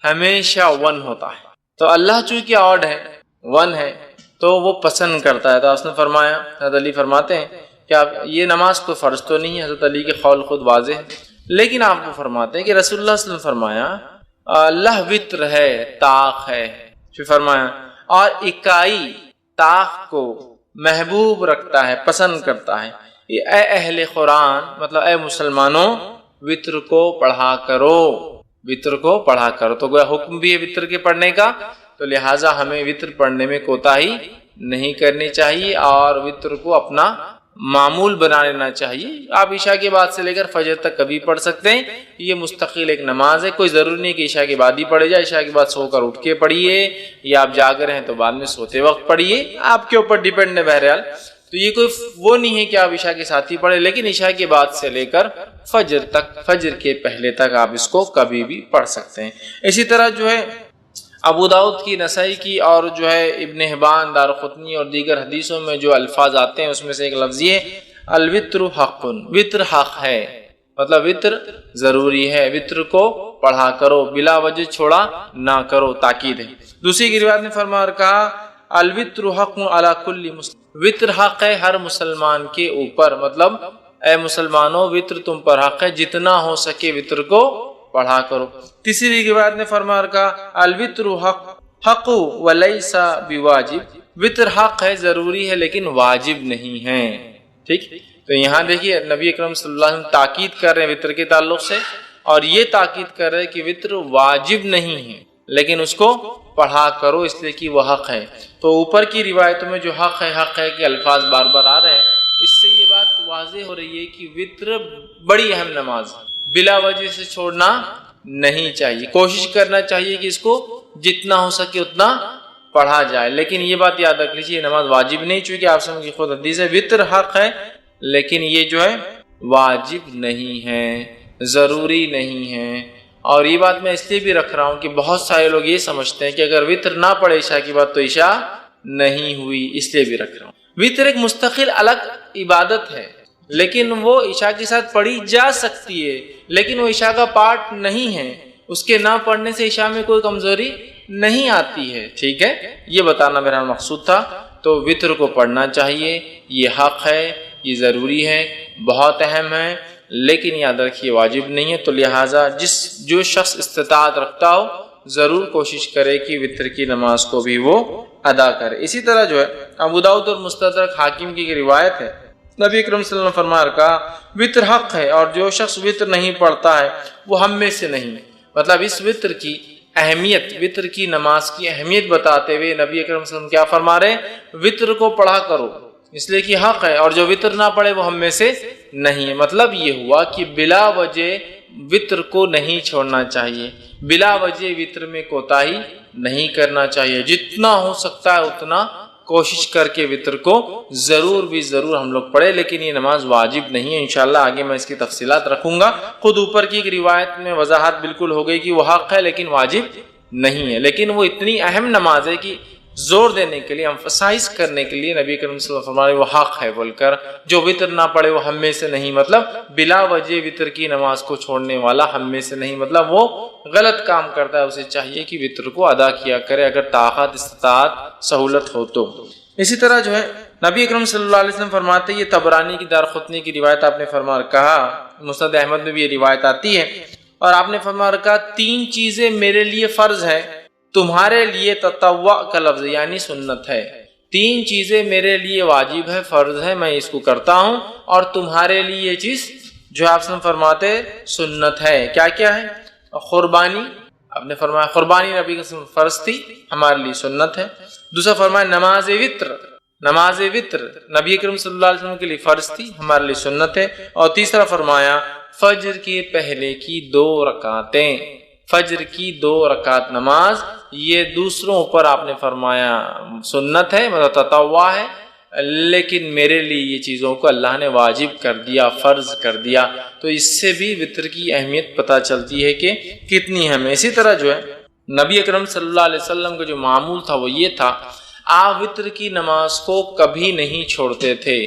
ہمیشہ 1 ہوتا ہے، تو اللہ چونکہ آڈ ہے، 1 ہے، تو وہ پسند کرتا ہے۔ تو اس نے فرمایا، حضرت علی فرماتے ہیں کہ آپ یہ نماز تو فرض تو نہیں ہے، حضرت علی کے قول خود واضح ہے، لیکن آپ کو فرماتے ہیں کہ رسول اللہ صلی اللہ علیہ وسلم نے فرمایا اللہ وطر ہے، طاق ہے، پھر فرمایا اور اکائی طاق کو محبوب رکھتا ہے، پسند کرتا ہے۔ اے اہل قرآن، مطلب اے مسلمانوں، وتر کو پڑھا کرو، وتر کو پڑھا کرو۔ تو گویا حکم بھی ہے وتر کے پڑھنے کا، تو لہٰذا ہمیں وتر پڑھنے میں کوتاہی نہیں کرنی چاہیے اور وتر کو اپنا معمول بنا لینا چاہیے۔ آپ عشاء کے بعد سے لے کر فجر تک کبھی پڑھ سکتے ہیں، یہ مستقل ایک نماز ہے، کوئی ضروری نہیں کہ عشاء کے بعد ہی پڑھے جائے، عشاء کے بعد سو کر اٹھ کے پڑھیے یا آپ جاگ رہے ہیں تو بعد میں سوتے وقت پڑھیے، آپ کے اوپر ڈیپینڈ ہے بہرحال۔ تو یہ کوئی وہ نہیں ہے کہ آپ عشاء کے ساتھ ہی پڑھیں، لیکن عشاء کے بعد سے لے کر فجر تک، فجر کے پہلے تک آپ اس کو کبھی بھی پڑھ سکتے ہیں۔ اسی طرح جو ہے ابو داؤد کی، نسائی کی اور جو ہے ابن حبان، دارقطنی اور دیگر حدیثوں میں جو الفاظ آتے ہیں اس میں سے ایک لفظ یہ ہے الوتر حق، وتر حق ہے، مطلب وتر ضروری ہے، وتر کو پڑھا کرو، بلا وجہ چھوڑا نہ کرو، تاکید ہے۔ دوسری کی روایت نے فرما کہا الوتر حق علی کل مسلم، وتر حق ہے ہر مسلمان کے اوپر، مطلب اے مسلمانوں وتر تم پر حق ہے، جتنا ہو سکے وتر کو پڑھا کرو۔ تیسری روایت نے فرما کہا الوتر حق ولیس بواجب، وتر حق ہے، ضروری ہے لیکن واجب نہیں ہے۔ ٹھیک، تو یہاں دیکھیے نبی اکرم صلی اللہ علیہ وسلم تاکید کر رہے ہیں وتر کے تعلق سے، اور یہ تاکید کر رہے ہیں کہ وتر واجب نہیں ہے لیکن اس کو پڑھا کرو اس لیے کہ وہ حق ہے۔ تو اوپر کی روایتوں میں جو حق ہے کہ الفاظ بار بار آ رہے ہیں، اس سے یہ بات واضح ہو رہی ہے کہ وتر بڑی اہم نماز، بلا وجہ سے چھوڑنا نہیں چاہیے، کوشش کرنا چاہیے کہ اس کو جتنا ہو سکے اتنا پڑھا جائے، لیکن یہ بات یاد رکھ لیجیے نماز واجب نہیں، چونکہ آپ سمجھ کی خود حدیث ہے وتر حق ہے لیکن یہ جو ہے واجب نہیں ہے، ضروری نہیں ہے۔ اور یہ بات میں اس لیے بھی رکھ رہا ہوں کہ بہت سارے لوگ یہ سمجھتے ہیں کہ اگر وتر نہ پڑھے عشاء کی بات تو عشاء نہیں ہوئی، اس لیے بھی رکھ رہا ہوں۔ وتر ایک مستقل الگ عبادت ہے لیکن وہ عشاء کے ساتھ پڑھی جا سکتی ہے، لیکن وہ عشاء کا پارٹ نہیں ہے، اس کے نہ پڑھنے سے عشاء میں کوئی کمزوری نہیں آتی ہے۔ ٹھیک ہے، یہ بتانا میرا مقصود تھا۔ تو وتر کو پڑھنا چاہیے، یہ حق ہے، یہ ضروری ہے، بہت اہم ہے، لیکن یاد رکھیے واجب نہیں ہے۔ تو لہٰذا جو شخص استطاعت رکھتا ہو ضرور کوشش کرے کہ وتر کی نماز کو بھی وہ ادا کرے۔ اسی طرح جو ہے ابو داؤد اور مستدرک حاکم کی روایت ہے، نبی اکرم صلی اللہ علیہ وسلم فرما کہا وتر حق ہے اور جو شخص وتر نہیں پڑھتا ہے وہ ہم میں سے نہیں۔ مطلب اس وتر کی اہمیت، وتر کی نماز کی اہمیت بتاتے ہوئے نبی اکرم صلی اللہ علیہ وسلم کیا فرما رہے ہیں، وتر کو پڑھا کرو اس لیے کہ حق ہے، اور جو وتر نہ پڑھے وہ ہم میں سے نہیں ہے۔ مطلب یہ ہوا کہ بلا وجہ وتر کو نہیں چھوڑنا چاہیے، بلا وجہ وتر میں کوتاہی نہیں کرنا چاہیے، جتنا ہو سکتا ہے اتنا کوشش کر کے وتر کو ضرور بھی ضرور ہم لوگ پڑھے، لیکن یہ نماز واجب نہیں ہے۔ انشاءاللہ آگے میں اس کی تفصیلات رکھوں گا۔ خود اوپر کی ایک روایت میں وضاحت بالکل ہو گئی کہ وہ حق ہے لیکن واجب نہیں ہے، لیکن وہ اتنی اہم نماز ہے کہ زور دینے کے لیے، امفسائز کرنے کے لیے نبی کریم صلی اللہ علیہ وسلم فرمائے وہ حق ہے بول کر، جو وتر نہ پڑھے وہ ہم میں سے نہیں، مطلب بلا وجہ وتر کی نماز کو چھوڑنے والا ہم میں سے نہیں، مطلب وہ غلط کام کرتا ہے، اسے چاہیے کہ وتر کو ادا کیا کرے اگر طاقت، استطاعت، سہولت ہو تو۔ اسی طرح جو ہے نبی اکرم صلی اللہ علیہ وسلم فرماتے ہیں، یہ طبرانی کی دارقطنی کی روایت آپ نے فرما کہا، مسند احمد میں بھی یہ روایت آتی ہے، اور آپ نے فرما کہا 3 چیزیں میرے لیے فرض ہے، تمہارے لیے تطوع کا لفظ یعنی سنت ہے۔ 3 چیزیں میرے لیے واجب ہے، فرض ہے، میں اس کو کرتا ہوں، اور تمہارے لیے یہ چیز جو آپ سے فرماتے سنت ہے۔ کیا کیا ہے؟ قربانی، آپ نے فرمایا قربانی نبی کی فرض تھی، ہمارے لیے سنت ہے۔ دوسرا فرمایا نماز وتر، نماز وتر نبی کریم صلی اللہ علیہ وسلم کے لیے فرض تھی، ہمارے لیے سنت ہے۔ اور تیسرا فرمایا فجر کے پہلے کی 2 رکعتیں، فجر کی 2 رکعت نماز، یہ دوسروں پر آپ نے فرمایا سنت ہے، مطلب تطوع ہے، لیکن میرے لیے یہ چیزوں کو اللہ نے واجب کر دیا، فرض کر دیا۔ تو اس سے بھی وتر کی اہمیت پتہ چلتی ہے کہ کتنی اہم ہے۔ اسی طرح جو ہے نبی اکرم صلی اللہ علیہ وسلم کا جو معمول تھا وہ یہ تھا، آپ وتر کی نماز کو کبھی نہیں چھوڑتے تھے،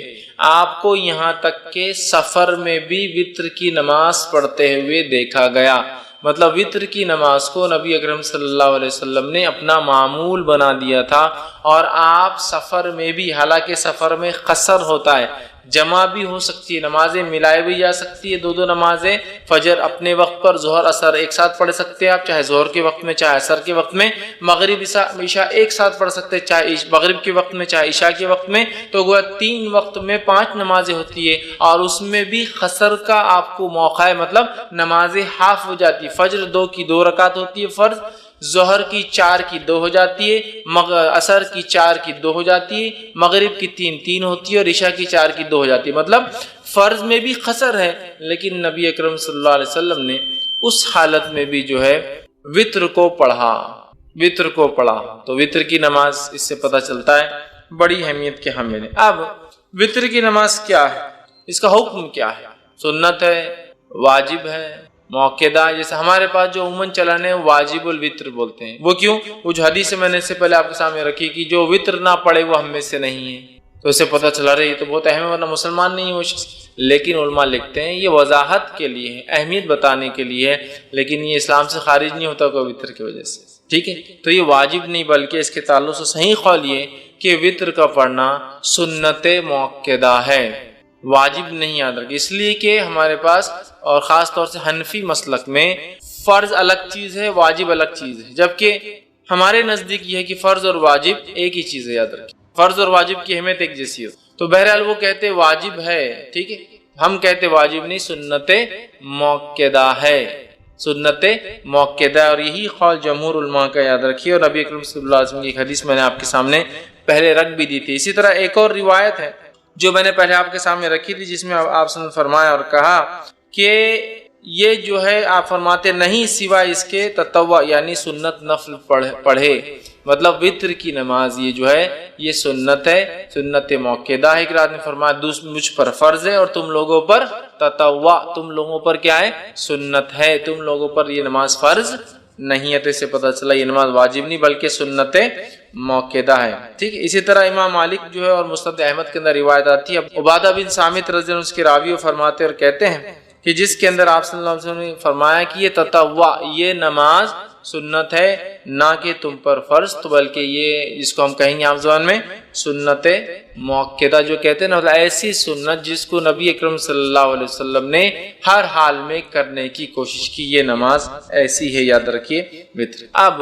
آپ کو یہاں تک کہ سفر میں بھی وتر کی نماز پڑھتے ہوئے دیکھا گیا۔ مطلب وتر کی نماز کو نبی اکرم صلی اللہ علیہ وسلم نے اپنا معمول بنا دیا تھا، اور آپ سفر میں بھی، حالانکہ سفر میں قصر ہوتا ہے جمع بھی ہو سکتی ہے، نمازیں ملائی بھی جا سکتی ہے، دو نمازیں فجر اپنے وقت پر، ظہر اثر ایک ساتھ پڑھ سکتے ہیں آپ، چاہے ظہر کے وقت میں چاہے اثر کے وقت میں، مغرب عشاء ایک ساتھ پڑھ سکتے ہیں، چاہے مغرب کے وقت میں چاہے عشاء کے وقت میں، تو گویا 3 وقت میں 5 نمازیں ہوتی ہے، اور اس میں بھی قصر کا آپ کو موقع ہے، مطلب نمازیں ہاف ہو جاتی ہے، فجر 2 کی 2 رکعت ہوتی ہے فرض، ظہر کی 4 کی 2 ہو جاتی ہے، عصر کی 4 کی 2 ہو جاتی ہے، مغرب کی 3 ہوتی ہے، اور عشاء کی 4 کی 2 ہو جاتی ہے، مطلب فرض میں بھی قصر ہے، لیکن نبی اکرم صلی اللہ علیہ وسلم نے اس حالت میں بھی جو ہے وطر کو پڑھا، تو وطر کی نماز اس سے پتہ چلتا ہے بڑی اہمیت کے حامل ہے۔ اب وطر کی نماز کیا ہے، اس کا حکم کیا ہے، سنت ہے، واجب ہے، موقدہ؟ جیسے ہمارے پاس جو عموماً چلن ہے واجب الوطر بولتے ہیں، وہ کیوں؟ وہ جو حدیث میں نے اس سے پہلے آپ کے سامنے رکھی کہ جو وطر نہ پڑے وہ ہم میں سے نہیں ہے، تو اس سے پتہ چلا رہا ہے یہ تو بہت اہم ہے، ورنہ مسلمان نہیں ہے وہ شخص، لیکن علماء لکھتے ہیں یہ وضاحت کے لیے ہے، اہمیت بتانے کے لیے ہے، لیکن یہ اسلام سے خارج نہیں ہوتا کوئی وطر کی وجہ سے، ٹھیک ہے؟ تو یہ واجب نہیں، بلکہ اس کے تعلق سے صحیح قول یہ کہ وطر کا پڑھنا سنت موقدہ ہے، واجب نہیں، یاد رکھیں، اس لیے کہ ہمارے پاس اور خاص طور سے حنفی مسلک میں فرض الگ چیز ہے، واجب الگ چیز ہے، جبکہ ہمارے نزدیک یہ ہے کہ فرض اور واجب ایک ہی چیز ہے، یاد رکھیں، فرض اور واجب کی اہمیت ایک جیسی ہو، تو بہرحال وہ کہتے واجب ہے، ٹھیک ہے، ہم کہتے واجب نہیں، سنت موقدہ ہے، سنت موقدہ، اور یہی قول جمہور علماء کا، یاد رکھیے، اور نبی اکرم صلی اللہ علیہ وسلم کی ایک حدیث میں نے آپ کے سامنے پہلے رکھ بھی دی تھی۔ اسی طرح ایک اور روایت ہے جو میں نے پہلے آپ کے سامنے رکھی تھی، جس میں آپ نے فرمایا اور کہا کہ یہ جو ہے آپ فرماتے نہیں سوائے اس کے تطوع یعنی سنت نفل پڑھے، مطلب وطر کی نماز یہ جو ہے یہ سنت ہے، سنت موقدہ ہے، ایک رات نے فرمایا مجھ پر فرض ہے اور تم لوگوں پر تطوع، تم لوگوں پر کیا ہے، سنت ہے، تم لوگوں پر یہ نماز فرض نہیں ہے، تو اس سے پتہ چلا یہ نماز واجب نہیں بلکہ سنت موقدہ ہے، ٹھیک ہے۔ اسی طرح امام مالک جو ہے اور مسند احمد کے اندر روایت آتی ہے، عبادہ بن صامت رضی اللہ عنہ اس کے راوی فرماتے اور کہتے ہیں کہ جس کے اندر آپ صلی اللہ علیہ وسلم نے فرمایا کہ یہ تطوع، یہ نماز سنت ہے، نہ کہ تم پر فرض، تو بلکہ یہ جس کو ہم کہیں گے عام زبان میں سنت موقدہ جو کہتے ہیں نا، ایسی سنت جس کو نبی اکرم صلی اللہ علیہ وسلم نے ہر حال میں کرنے کی کوشش کی، یہ نماز ایسی ہے، یاد رکھیے وطر۔ اب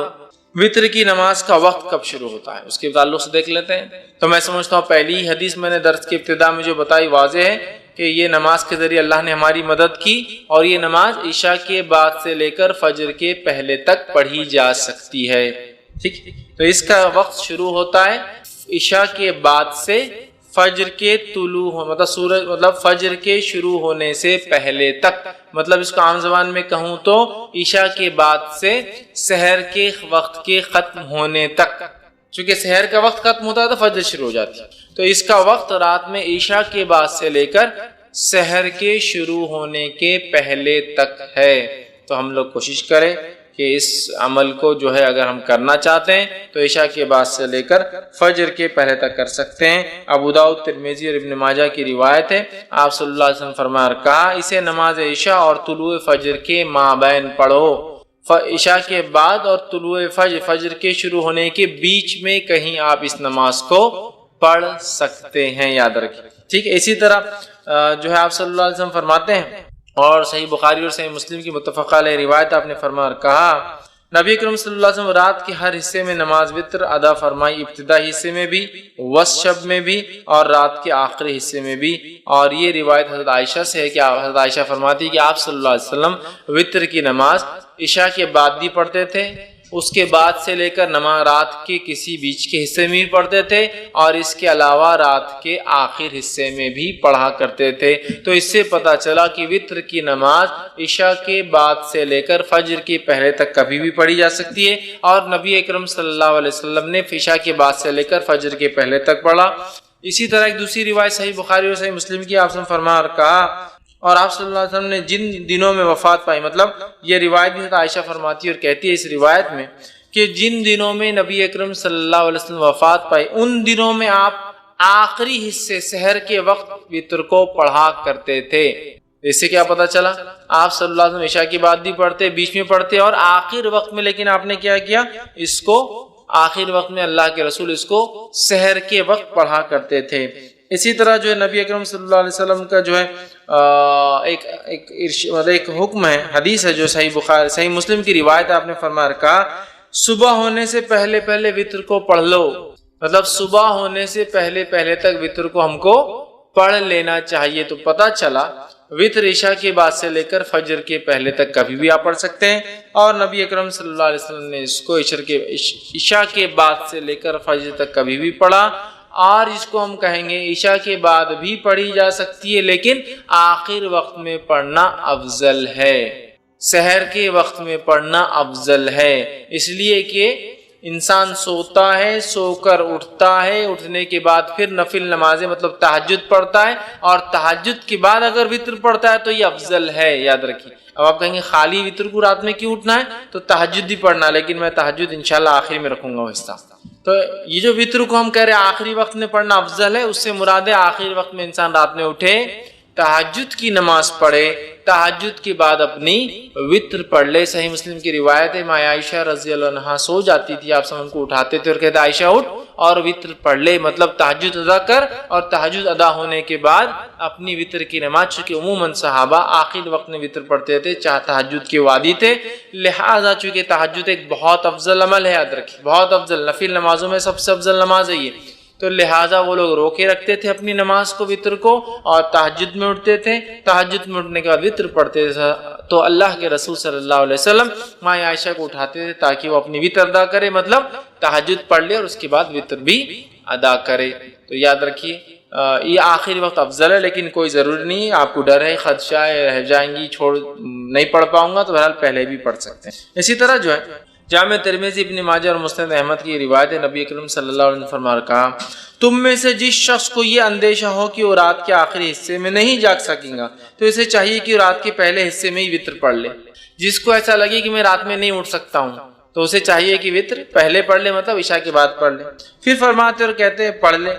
وطر کی نماز کا وقت کب شروع ہوتا ہے اس کے تعلق سے دیکھ لیتے ہیں، تو میں سمجھتا ہوں پہلی حدیث میں نے درس کی ابتدا میں جو بتائی واضح ہے کہ یہ نماز کے ذریعے اللہ نے ہماری مدد کی، اور یہ نماز عشاء کے بعد سے لے کر فجر کے پہلے تک پڑھی جا سکتی ہے، ٹھیک، تو اس کا وقت شروع ہوتا ہے عشاء کے بعد سے فجر کے طلوع مطلب فجر کے شروع ہونے سے پہلے تک، مطلب اس کو عام زبان میں کہوں تو عشاء کے بعد سے سحر کے وقت کے ختم ہونے تک، چونکہ سحر کا وقت ختم ہوتا ہے تو فجر شروع ہو جاتی ہے، تو اس کا وقت رات میں عشاء کے بعد سے لے کر سحر کے شروع ہونے کے پہلے تک ہے۔ تو ہم لوگ کوشش کریں کہ اس عمل کو جو ہے اگر ہم کرنا چاہتے ہیں تو عشاء کے بعد سے لے کر فجر کے پہلے تک کر سکتے ہیں۔ ابو داؤد، ترمذی اور ابن ماجہ کی روایت ہے، آپ صلی اللہ علیہ وسلم فرمایا اور کہا اسے نماز عشاء اور طلوع فجر کے مابین پڑھو، عشاء کے بعد اور طلوع فجر کے شروع ہونے کے بیچ میں کہیں آپ اس نماز کو پڑھ سکتے ہیں، یاد رکھیں، ٹھیک ہے۔ اسی طرح جو ہے آپ صلی اللہ علیہ وسلم فرماتے ہیں، اور صحیح بخاری اور صحیح مسلم کی متفق علیہ روایت آپ نے فرمایا اور کہا نبی اکرم صلی اللہ علیہ وسلم رات کے ہر حصے میں نماز وتر ادا فرمائی، ابتدائی حصے میں بھی، وسط شب میں بھی، اور رات کے آخری حصے میں بھی، اور یہ روایت حضرت عائشہ سے ہے کہ حضرت عائشہ فرماتی ہے کہ آپ صلی اللہ علیہ وسلم وتر کی نماز عشاء کے بعد بھی پڑھتے تھے، اس کے بعد سے لے کر نماز رات کے کسی بیچ کے حصے میں بھی پڑھتے تھے، اور اس کے علاوہ رات کے آخر حصے میں بھی پڑھا کرتے تھے۔ تو اس سے پتہ چلا کہ وتر کی نماز عشاء کے بعد سے لے کر فجر کے پہلے تک کبھی بھی پڑھی جا سکتی ہے، اور نبی اکرم صلی اللہ علیہ وسلم نے عشاء کے بعد سے لے کر فجر کے پہلے تک پڑھا۔ اسی طرح ایک دوسری روایت صحیح بخاری اور صحیح مسلم کی، آپ نے فرمایا اور کہا، اور آپ صلی اللہ علیہ وسلم نے جن دنوں میں وفات پائی، مطلب یہ روایت بھی عائشہ فرماتی ہے اور کہتی ہے اس روایت میں کہ جن دنوں میں نبی اکرم صلی اللہ علیہ وسلم وفات پائی ان دنوں میں آپ آخری حصے سحر کے وقت وتر کو پڑھا کرتے تھے۔ اس سے کیا پتہ چلا، آپ صلی اللہ علیہ وسلم عشاء کی بعد بھی پڑھتے، بیچ میں پڑھتے، اور آخر وقت میں، لیکن آپ نے کیا کیا، اس کو آخر وقت میں اللہ کے رسول اس کو سحر کے وقت پڑھا کرتے تھے۔ اسی طرح جو ہے نبی اکرم صلی اللہ علیہ وسلم کا جو ہے ایک حکم ہے، حدیث ہے جو صحیح مسلم کی روایت ہے، آپ نے فرمایا رکھا صبح ہونے سے پہلے پہلے وتر کو پڑھ لو، مطلب صبح ہونے سے پہلے پہلے تک وتر کو ہم کو پڑھ لینا چاہیے۔ تو پتہ چلا وتر عشاء کے بعد سے لے کر فجر کے پہلے تک کبھی بھی آپ پڑھ سکتے ہیں، اور نبی اکرم صلی اللہ علیہ وسلم نے اس کو عشاء کے بعد سے لے کر فجر تک کبھی بھی پڑھا، اور اس کو ہم کہیں گے عشاء کے بعد بھی پڑھی جا سکتی ہے، لیکن آخر وقت میں پڑھنا افضل ہے، سحر کے وقت میں پڑھنا افضل ہے، اس لیے کہ انسان سوتا ہے، سو کر اٹھتا ہے، اٹھنے کے بعد پھر نفل نمازیں مطلب تہجد پڑھتا ہے، اور تہجد کے بعد اگر وتر پڑھتا ہے تو یہ افضل ہے، یاد رکھیے۔ اب آپ کہیں گے خالی وتر کو رات میں کیوں اٹھنا ہے؟ تو تہجد ہی پڑھنا، لیکن میں تہجد انشاءاللہ آخری میں رکھوں گا وہ حصہ۔ تو یہ جو وتر کو ہم کہہ رہے ہیں آخری وقت میں پڑھنا افضل ہے، اس سے مراد ہے آخری وقت میں انسان رات میں اٹھے، تہجد کی نماز پڑھے، تہجد کے بعد اپنی وتر پڑھ لے۔ صحیح مسلم کی روایت ہے، ماں عائشہ رضی اللہ عنہا سو جاتی تھی، آپ سب ان کو اٹھاتے تھے اور کہتے عائشہ اٹھ اور وتر پڑھ لے، مطلب تہجد ادا کر، اور تہجد ادا ہونے کے بعد اپنی وتر کی نماز، چونکہ عموماً صحابہ آخر وقت میں وتر پڑھتے تھے، چاہے تہجد کے وادی تھے، لہٰذا چونکہ تہجد ایک بہت افضل عمل ہے، یاد رکھیے بہت افضل، نفل نمازوں میں سب سے افضل نماز ہے یہ، تو لہٰذا وہ لوگ روکے رکھتے تھے اپنی نماز کو، وتر کو، اور تہجد میں اٹھتے تھے، تہجد میں اٹھنے کے بعد وتر پڑھتے تھے۔ تو اللہ کے رسول صلی اللہ علیہ وسلم ماں عائشہ کو اٹھاتے تھے تاکہ وہ اپنی وتر ادا کرے، مطلب تہجد پڑھ لے اور اس کے بعد وتر بھی ادا کرے۔ تو یاد رکھیے یہ آخری وقت افضل ہے، لیکن کوئی ضروری نہیں، آپ کو ڈر ہے، خدشہ ہے رہ جائیں گی، نہیں پڑھ پاؤں گا، تو بہرحال پہلے بھی پڑھ سکتے ہیں۔ اسی طرح جو ہے جامع ترمذی، ابن ماجہ اور مسند احمد کی روایت ہے، نبی اکرم صلی اللہ علیہ وسلم نے فرمایا کہا تم میں سے جس شخص کو یہ اندیشہ ہو کہ وہ رات کے آخری حصے میں نہیں جاگ سکیں گا، تو اسے چاہیے کہ رات کے پہلے حصے میں ہی وتر پڑھ لے۔ جس کو ایسا لگے کہ میں رات میں نہیں اٹھ سکتا ہوں، تو اسے چاہیے کہ وتر پہلے پڑھ لے، مطلب عشاء کے بعد پڑھ لے۔ پھر فرماتے اور کہتے ہیں پڑھ لے،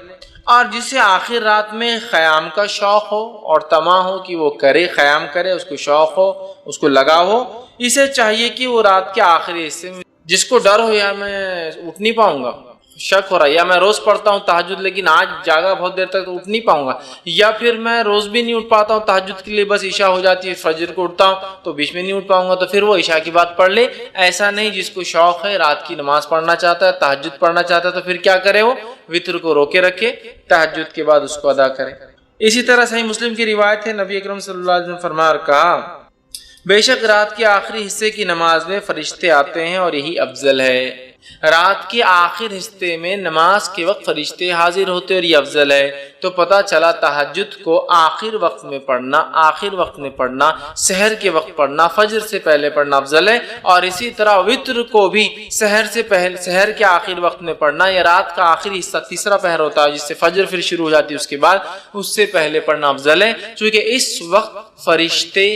اور جسے آخر رات میں خیام کا شوق ہو اور طمع ہو کہ وہ کرے، خیام کرے، اس کو شوق ہو، اس کو لگا ہو، اسے چاہیے کہ وہ رات کے آخری حصے میں، جس کو ڈر ہو یا میں اٹھ نہیں پاؤں گا، شک ہو رہا ہے، یا میں روز پڑھتا ہوں تہجد لیکن آج جاگا بہت دیر تک تو اٹھ نہیں پاؤں گا، یا پھر میں روز بھی نہیں اٹھ پاتا ہوں تہجد کے لیے، بس عشاء ہو جاتی ہے، فجر کو اٹھتا ہوں تو بیچ میں نہیں اٹھ پاؤں گا، تو پھر وہ عشاء کی بات پڑھ لے۔ ایسا نہیں، جس کو شوق ہے، رات کی نماز پڑھنا چاہتا ہے، تہجد پڑھنا چاہتا ہے، تو پھر کیا کرے، وہ وتر کو روکے رکھے، تہجد کے بعد اس کو ادا کرے۔ اسی طرح صحیح مسلم کی روایت ہے، نبی اکرم صلی اللہ علیہ وسلم فرمایا کہا بے شک رات کے آخری حصے کی نماز میں فرشتے آتے ہیں اور یہی افضل ہے۔ رات کے آخر حصے میں نماز کے وقت فرشتے حاضر ہوتے اور یہ افضل ہے۔ تو پتہ چلا تہجد کو آخر وقت میں پڑھنا، آخر وقت میں پڑھنا، سحر کے وقت پڑھنا، فجر سے پہلے پڑھنا افضل ہے، اور اسی طرح وتر کو بھی سحر سے پہلے، سحر کے آخر وقت میں پڑھنا، یا رات کا آخری حصہ تیسرا پہر ہوتا ہے جس سے فجر پھر شروع ہو جاتی ہے، اس کے بعد اس سے پہلے پڑھنا افضل ہے، چونکہ اس وقت فرشتے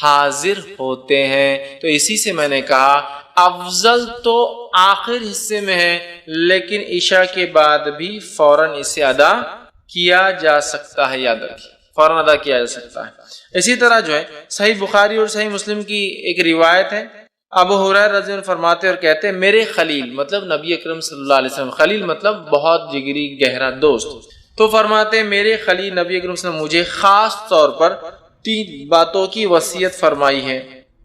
حاضر ہوتے ہیں۔ تو اسی سے میں نے کہا افضل تو آخر حصے میں ہے، لیکن عشاء کے بعد بھی فوراً اسے ادا کیا جا سکتا ہے، یاد رکھیے فوراً ادا کیا جا سکتا ہے۔ اسی طرح جو ہے صحیح بخاری اور صحیح مسلم کی ایک روایت ہے، ابو ہریرہ رضی اللہ عنہ فرماتے اور کہتے ہیں میرے خلیل، مطلب نبی اکرم صلی اللہ علیہ وسلم، خلیل مطلب بہت جگری گہرا دوست، تو فرماتے ہیں میرے خلیل نبی اکرم صلی اللہ علیہ وسلم مجھے خاص طور پر 3 باتوں کی وصیت فرمائی ہے،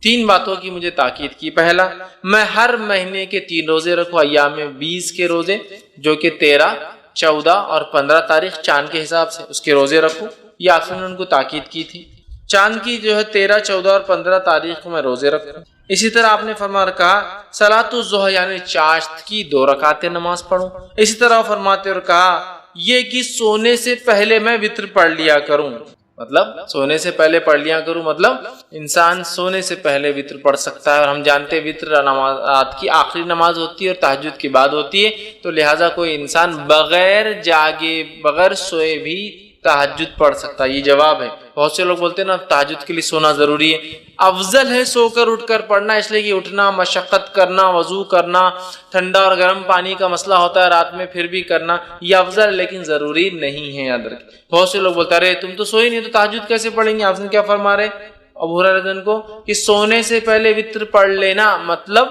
3 باتوں کی مجھے تاکید کی۔ پہلا، میں ہر مہینے کے 3 روزے رکھوں، ایام 20 کے روزے جو کہ 13، 14 اور 15 تاریخ چاند کے حساب سے اس کے روزے رکھوں، یہ آپ نے ان کو تاکید کی تھی۔ چاند کی جو ہے 13، 14 اور 15 تاریخ کو میں روزے رکھوں۔ اسی طرح آپ نے فرمایا کہا صلاۃ الضحیٰ یعنی چاشت کی 2 رکعتیں نماز پڑھوں۔ اسی طرح فرماتے اور کہا یہ کہ سونے سے پہلے میں وتر پڑھ لیا کروں، مطلب سونے سے پہلے پڑھ لیا کروں، مطلب انسان سونے سے پہلے وتر پڑھ سکتا ہے، اور ہم جانتے ہیں وتر رات کی آخری نماز ہوتی ہے اور تہجد کی بعد ہوتی ہے، تو لہٰذا کوئی انسان بغیر جاگے، بغیر سوئے بھی تہجد پڑھ سکتا ہے۔ یہ جواب ہے، بہت سے لوگ بولتے ہیں نا تہجد کے لیے سونا ضروری ہے، افضل ہے سو کر اٹھ کر پڑھنا، اس لیے کہ اٹھنا، مشقت کرنا، وضو کرنا، ٹھنڈا اور گرم پانی کا مسئلہ ہوتا ہے رات میں، پھر بھی کرنا یہ افضل ہے، لیکن ضروری نہیں ہے، یاد رکھیں۔ بہت سے لوگ بولتے ہیں تم تو سوئی نہیں تو تہجد کیسے پڑھیں گے؟ آپ نے کیا فرما رہے ابو ہریرہ رضی اللہ عنہ کو کہ سونے سے پہلے وتر پڑھ لینا، مطلب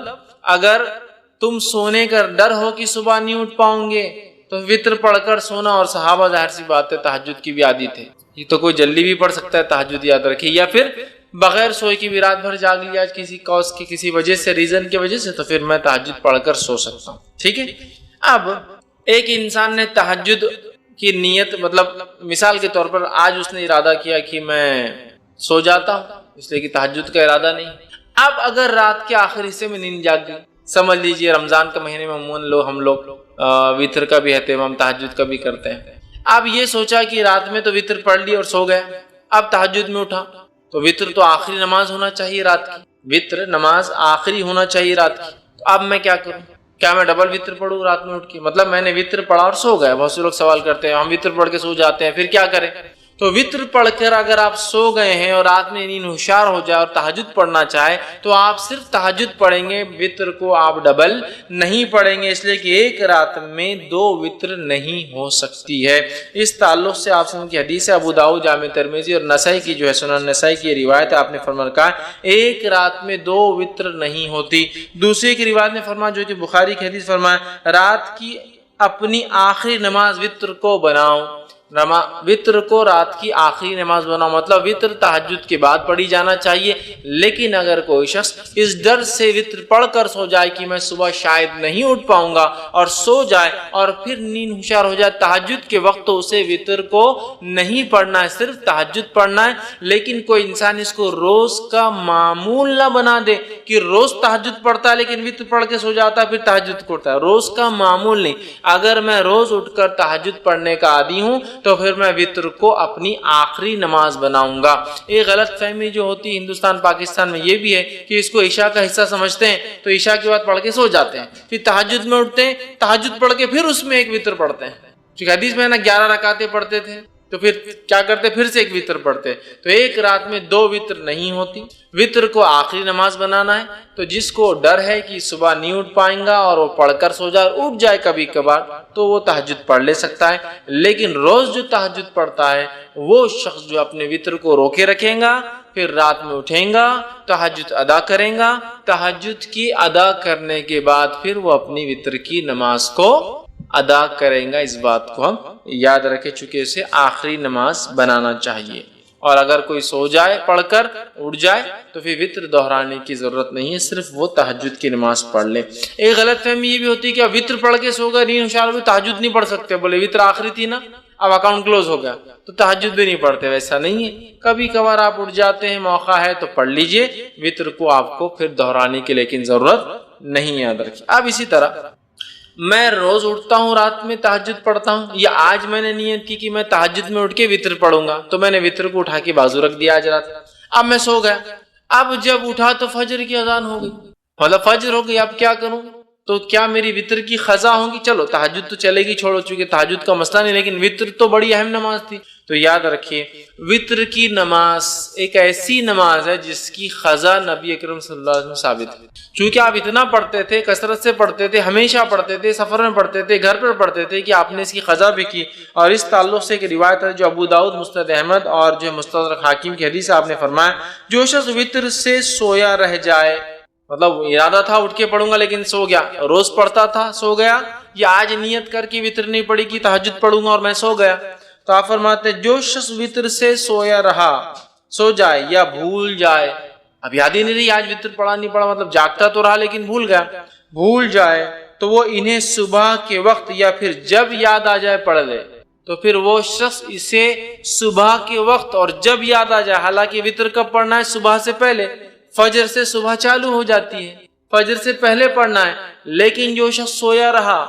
اگر تم سونے کا ڈر ہو کہ صبح نہیں اٹھ پاؤں گے تو وطر پڑھ کر سونا، اور صحابہ ظاہر سی بات ہے تہجد کی بھی عادی تھے، یہ تو کوئی جلدی بھی پڑھ سکتا ہے تہجد، یاد رکھیے، یا پھر بغیر سوئے کی بھی رات بھر جاگ لیا آج کسی کاز کی، کسی وجہ سے، ریزن کی وجہ سے، تو پھر میں تہجد پڑھ کر سو سکتا ہوں، ٹھیک ہے۔ اب ایک انسان نے تہجد کی نیت، مطلب مثال کے طور پر آج اس نے ارادہ کیا کہ میں سو جاتا ہوں، اس لیے کہ تہجد کا ارادہ نہیں۔ اب اگر رات کے آخری حصے میں نیند جاگ گئی، سمجھ لیجئے رمضان کے مہینے میں عموماً ہم لوگ وطر کا بھی اہتمام تہجد کا بھی کرتے ہیں۔ اب یہ سوچا کہ رات میں تو وطر پڑھ لی اور سو گیا، اب تہجد میں اٹھا تو وطر تو آخری نماز ہونا چاہیے رات کی، وطر نماز آخری ہونا چاہیے رات کی، تو اب میں کیا کروں؟ کیا میں ڈبل وطر پڑھوں رات میں اٹھ کے؟ مطلب میں نے وطر پڑھا اور سو گیا۔ بہت سے لوگ سوال کرتے ہیں ہم وطر پڑھ کے سو جاتے ہیں، پھر کیا کریں؟ تو وطر پڑھ کر اگر آپ سو گئے ہیں اور رات میں نیند ہوشیار ہو جائے اور تہجد پڑھنا چاہے تو آپ صرف تہجد پڑھیں گے، وطر کو آپ ڈبل نہیں پڑھیں گے، اس لیے کہ ایک رات میں دو وطر نہیں ہو سکتی ہے۔ اس تعلق سے آپ سن کی حدیث ہے، ابو داؤد، جامع ترمذی اور نسائی کی جو ہے سنن نسائی کی روایت ہے، آپ نے فرمایا کہا ایک رات میں دو وطر نہیں ہوتی۔ دوسری کی روایت نے فرمایا جو کہ بخاری کی حدیث، فرمایا رات کی اپنی آخری نماز وطر کو بناؤ، وطر کو رات کی آخری نماز بناؤ، مطلب وطر تہجد کے بعد پڑھی جانا چاہیے۔ لیکن اگر کوئی شخص اس ڈر سے وطر پڑھ کر سو جائے کہ میں صبح شاید نہیں اٹھ پاؤں گا اور سو جائے اور پھر نیند ہوشیار ہو جائے تہجد کے وقت، تو اسے وطر کو نہیں پڑھنا ہے، صرف تہجد پڑھنا ہے۔ لیکن کوئی انسان اس کو روز کا معمول نہ بنا دے کہ روز تہجد پڑھتا ہے لیکن وطر پڑھ کے سو جاتا ہے پھر تہجد کرتا ہے، روز کا معمول نہیں۔ اگر میں روز اٹھ کر تہجد پڑھنے کا عادی ہوں تو پھر میں وطر کو اپنی آخری نماز بناؤں گا۔ ایک غلط فہمی جو ہوتی ہے ہندوستان پاکستان میں یہ بھی ہے کہ اس کو عشاء کا حصہ سمجھتے ہیں، تو عشاء کے بعد پڑھ کے سو جاتے ہیں، پھر تہجد میں اٹھتے ہیں، تہجد پڑھ کے پھر اس میں ایک وطر پڑھتے ہیں، کیونکہ حدیث میں نا 11 رکعتیں پڑھتے تھے، تو پھر کیا کرتے؟ پھر سے ایک وطر پڑھتے۔ تو ایک رات میں دو وطر نہیں ہوتی، وطر کو آخری نماز بنانا ہے۔ تو جس کو ڈر ہے کہ صبح نہیں اٹھ پائیں گا اور وہ پڑھ کر سو جائے، اٹھ جائے کبھی کبھار، تو وہ تہجد پڑھ لے سکتا ہے۔ لیکن روز جو تہجد پڑھتا ہے وہ شخص جو اپنے وطر کو روکے رکھیں گا، پھر رات میں اٹھیں گا، تہجد ادا کریں گا، تہجد کی ادا کرنے کے بعد پھر وہ اپنی وطر کی نماز کو ادا کریں گا۔ اس بات کو ہم یاد رکھیں، چونکہ اسے آخری نماز بنانا چاہیے۔ اور اگر کوئی سو جائے پڑھ کر اٹھ جائے تو پھر وطر دہرانے کی ضرورت نہیں ہے، صرف وہ تہجد کی نماز پڑھ لے۔ ایک غلط فہمی یہ بھی ہوتی ہے کہ اب وطر پڑھ کے سو گئے، نیند ہوشیار ہوئی، تہجد نہیں پڑھ سکتے، بولے وطر آخری تھی نا، اب اکاؤنٹ کلوز ہو گیا تو تہجد بھی نہیں پڑھتے۔ ویسا نہیں ہے، کبھی کبھار آپ اٹھ جاتے ہیں، موقع ہے تو پڑھ لیجئے، وطر کو آپ کو پھر دہرانے کی لیکن ضرورت نہیں، یاد رکھیے۔ اب اسی طرح میں روز اٹھتا ہوں رات میں تہجد پڑھتا ہوں، یا آج میں نے نیت کی کہ میں تہجد میں اٹھ کے وطر پڑھوں گا، تو میں نے وطر کو اٹھا کے بازو رکھ دیا آج رات، اب میں سو گیا، اب جب اٹھا تو فجر کی اذان ہو گئی، مطلب فجر ہو گئی، اب کیا کروں؟ تو کیا میری وطر کی قضا ہوگی؟ چلو تہجد تو چلے گی، چھوڑو، چونکہ تہجد کا مسئلہ نہیں، لیکن وطر تو بڑی اہم نماز تھی۔ تو یاد رکھیے وطر کی نماز ایک ایسی نماز ہے جس کی قضا نبی اکرم صلی اللہ علیہ وسلم ثابت ہے، چونکہ آپ اتنا پڑھتے تھے، کثرت سے پڑھتے تھے، ہمیشہ پڑھتے تھے، سفر میں پڑھتے تھے، گھر پر پڑھتے تھے، کہ آپ نے اس کی قضا بھی کی۔ اور اس تعلق سے ایک روایت ہے جو ابو داؤد، مسند احمد اور جو مستدرک حاکم کی حدیث، آپ نے فرمایا جو شخص وطر سے سویا رہ جائے، مطلب ارادہ تھا اٹھ کے پڑھوں گا لیکن سو گیا، روز پڑھتا تھا سو گیا، یا آج نیت کر کے وطر نہیں پڑھی کہ تہجد پڑھوں گا اور میں سو گیا، تو آپ فرماتے ہیں جو شخص وطر سے سویا رہا، سو جائے یا بھول جائے، اب یاد ہی نہیں رہی آج وطر پڑھا نہیں پڑھا، مطلب جاگتا تو رہا لیکن بھول گیا، بھول جائے تو وہ انہیں صبح کے وقت یا پھر جب یاد آ جائے پڑھ لے، تو پھر وہ شخص اسے صبح کے وقت اور جب یاد آ جائے، حالانکہ وطر کب پڑھنا ہے؟ صبح سے پہلے، فجر سے صبح چالو ہو جاتی ہے، فجر سے پہلے پڑھنا ہے، لیکن جو شخص سویا رہا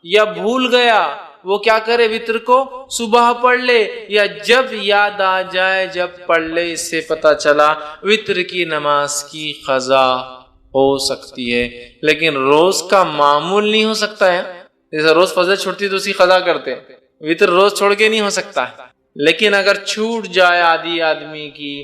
یا بھول گیا وہ کیا کرے؟ وطر کو صبح پڑھ لے یا جب یاد آ جائے جب پڑھ لے۔ اس سے پتہ چلا وطر کی نماز کی قضا ہو سکتی ہے، لیکن روز کا معمول نہیں ہو سکتا ہے۔ جیسے روز فجر چھوٹتی تو اسی قضا کرتے، وطر روز چھوڑ کے نہیں ہو سکتا ہے، لیکن اگر چھوٹ جائے آدھی آدمی کی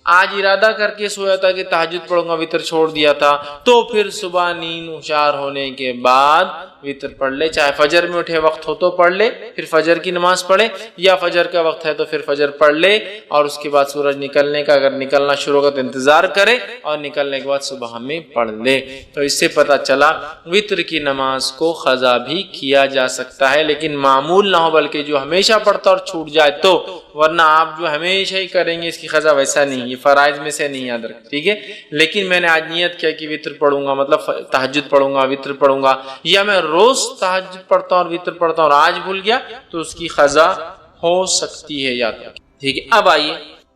آج ارادہ کر کے سویا تھا کہ تہجد پڑھوں گا، وطر چھوڑ دیا تھا، تو پھر صبح نیند ہوشیار ہونے کے بعد وطر پڑھ لے، چاہے فجر میں اٹھے وقت ہو تو پڑھ لے، پھر فجر کی نماز پڑھے، یا فجر کا وقت ہے تو پھر فجر پڑھ لے، اور اس کے بعد سورج نکلنے کا اگر نکلنا شروع ہوگا تو انتظار کرے، اور نکلنے کے بعد صبح میں پڑھ لے۔ تو اس سے پتہ چلا وطر کی نماز کو قضا بھی کیا جا سکتا ہے، لیکن معمول نہ ہو، بلکہ جو ہمیشہ پڑھتا اور چھوٹ جائے تو، ورنہ آپ جو ہمیشہ ہی کریں گے اس کی قضا ویسا نہیں، یہ فرائض میں سے نہیں یاد رکھ، ٹھیک ہے۔ لیکن میں نے آج نیت کیا کہ وطر پڑھوں گا، مطلب تہجد پڑھوں گا، وطر پڑھوں گا، یا میں روز تہجد پڑھتا ہوں اور وطر پڑھتا ہوں اور آج بھول گیا، تو اس کی قضا ہو سکتی ہے، یاد رکھیں، ٹھیک ہے۔ اب آئیے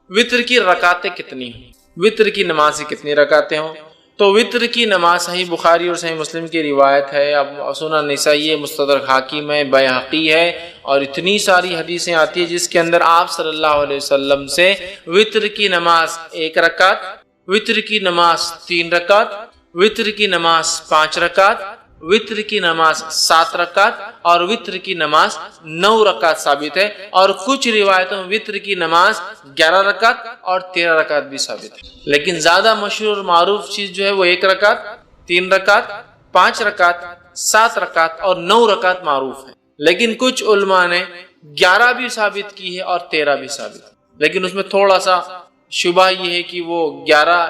وطر کی رکعتیں کتنی ہیں، وطر کی نماز کتنی رکعتیں ہوں؟ تو وطر کی نماز صحیح بخاری اور صحیح مسلم کی روایت ہے، اب سنن نسائی ہے، مستدرک حاکم ہے، بیہقی ہے، اور اتنی ساری حدیثیں آتی ہیں جس کے اندر آپ صلی اللہ علیہ وسلم سے وطر کی نماز 1 رکعت، وطر کی نماز 3 رکعت، وطر کی نماز 5 رکعت، وطر کی نماز 7 رکعت اور وطر کی نماز 9 رکعت ثابت ہے، اور کچھ روایتوں میں وطر کی نماز 11 رکعت اور 13 رکعت بھی ثابت ہے، لیکن زیادہ مشہور اور معروف چیز جو ہے وہ 1 رکعت، 3 رکعت، 5 رکعت، 7 رکعت اور 9 رکعت معروف ہے، لیکن کچھ علماء نے 11 بھی ثابت کی ہے اور 13 بھی ثابت ہے، لیکن اس میں تھوڑا سا شبہ یہ ہے کہ وہ 11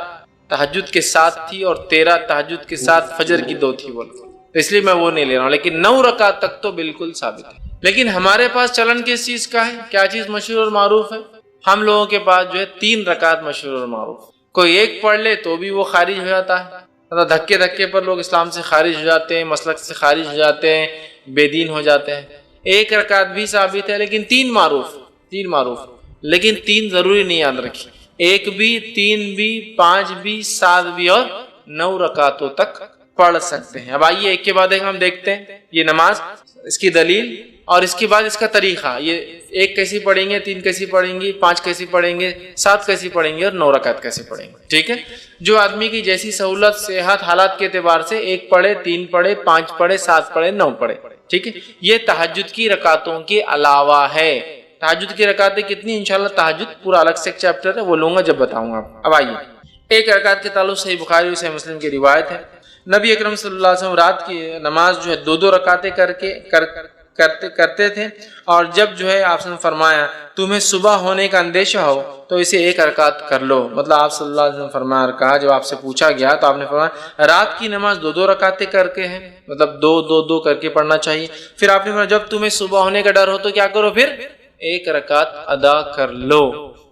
تہجد کے ساتھ تھی اور 13 تہجد کے ساتھ فجر کی 2 تھی، بول اس لیے میں وہ نہیں لے رہا ہوں، لیکن 9 رکعت تک تو بالکل ثابت ہے۔ لیکن ہمارے پاس چلن کس چیز کا ہے، کیا چیز مشہور اور معروف ہے؟ ہم لوگوں کے پاس جو ہے 3 رکعت مشہور اور معروف، کوئی ایک پڑھ لے تو بھی وہ خارج ہو جاتا ہے، مطلب دھکے دھکے پر لوگ اسلام سے خارج ہو جاتے ہیں، مسلک سے خارج ہو جاتے ہیں، بے دین ہو جاتے ہیں۔ 1 رکعت بھی ثابت ہے، لیکن 3 معروف، لیکن 3 ضروری نہیں، یاد رکھیے، 1 بھی، 3 بھی، 5 بھی، 7 بھی اور 9 رکعتوں تک پڑھ سکتے ہیں۔ اب آئیے ایک کے بعد ایک ہم دیکھتے ہیں یہ نماز، اس کی دلیل اور اس کے بعد اس کا طریقہ، یہ 1 کیسی پڑھیں گے، 3 کیسی پڑھیں گی، 5 کیسی پڑھیں گے، 7 کیسی پڑھیں گے اور 9 رکعت کیسے پڑھیں گے، ٹھیک ہے۔ جو آدمی کی جیسی سہولت، صحت، حالات کے اعتبار سے 1 پڑھے، 3 پڑھے، 5 پڑھے، 7 پڑھے، 9 پڑھے، ٹھیک ہے۔ یہ تہجد کی رکعتوں کے علاوہ ہے۔ تہجد کی رکعتیں کتنی؟ انشاءاللہ تہجد پورا الگ سے ایک چیپٹر ہے، وہ لوں گا جب بتاؤں گا۔ اب آئیے 1 رکعت کے تعلق صحیح بخاری اور صحیح مسلم کی روایت ہے، نبی اکرم صلی اللہ علیہ وسلم رات کی نماز جو ہے 2 رکعتیں کرتے تھے، اور جب جو ہے آپ نے فرمایا تمہیں صبح ہونے کا اندیشہ ہو تو اسے 1 رکعت کر لو، مطلب آپ صلی اللہ علیہ وسلم فرمایا، کہا جب آپ سے پوچھا گیا تو آپ نے فرمایا رات کی نماز 2 رکعتیں کر کے ہیں، مطلب 2 کر کے پڑھنا چاہیے۔ پھر آپ نے فرمایا جب تمہیں صبح ہونے کا ڈر ہو تو کیا کرو، پھر 1 رکعت ادا کر لو۔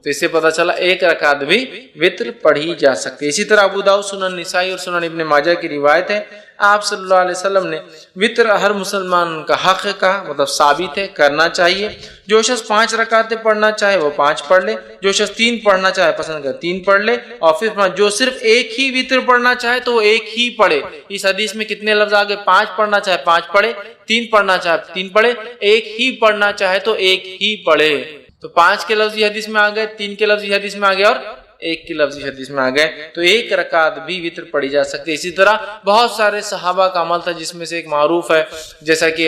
تو اس سے پتہ چلا 1 رکعت بھی وطر پڑھی جا سکتی ہے۔ اسی طرح ابو داؤد، سنن نسائی اور سنن ابن ماجہ کی روایت ہے، آپ صلی اللہ علیہ وسلم نے وطر ہر مسلمان کا حق کہا، مطلب ثابت ہے، کرنا چاہیے۔ جو شخص 5 رکعتیں پڑھنا چاہے وہ 5 پڑھ لے، جو شخص 3 پڑھنا چاہے پسند کرے 3 پڑھ لے، اور پھر جو صرف 1 ہی وطر پڑھنا چاہے تو وہ 1 ہی پڑھے۔ اس حدیث میں کتنے لفظ آگے؟ 5 پڑھنا چاہے 5 پڑھے، 3 پڑھنا چاہے 3 پڑھے، 1 ہی پڑھنا چاہے تو 1 ہی پڑھے۔ تو 5 کے لفظ حدیث میں آ گئے، 3 کے لفظ حدیث میں آ گئے اور 1 کی لفظی حدیث میں آ گئے، تو 1 رکعت بھی وطر پڑھی جا سکتی ہے۔ اسی طرح بہت سارے صحابہ کا عمل تھا، جس میں سے ایک معروف ہے، جیسا کہ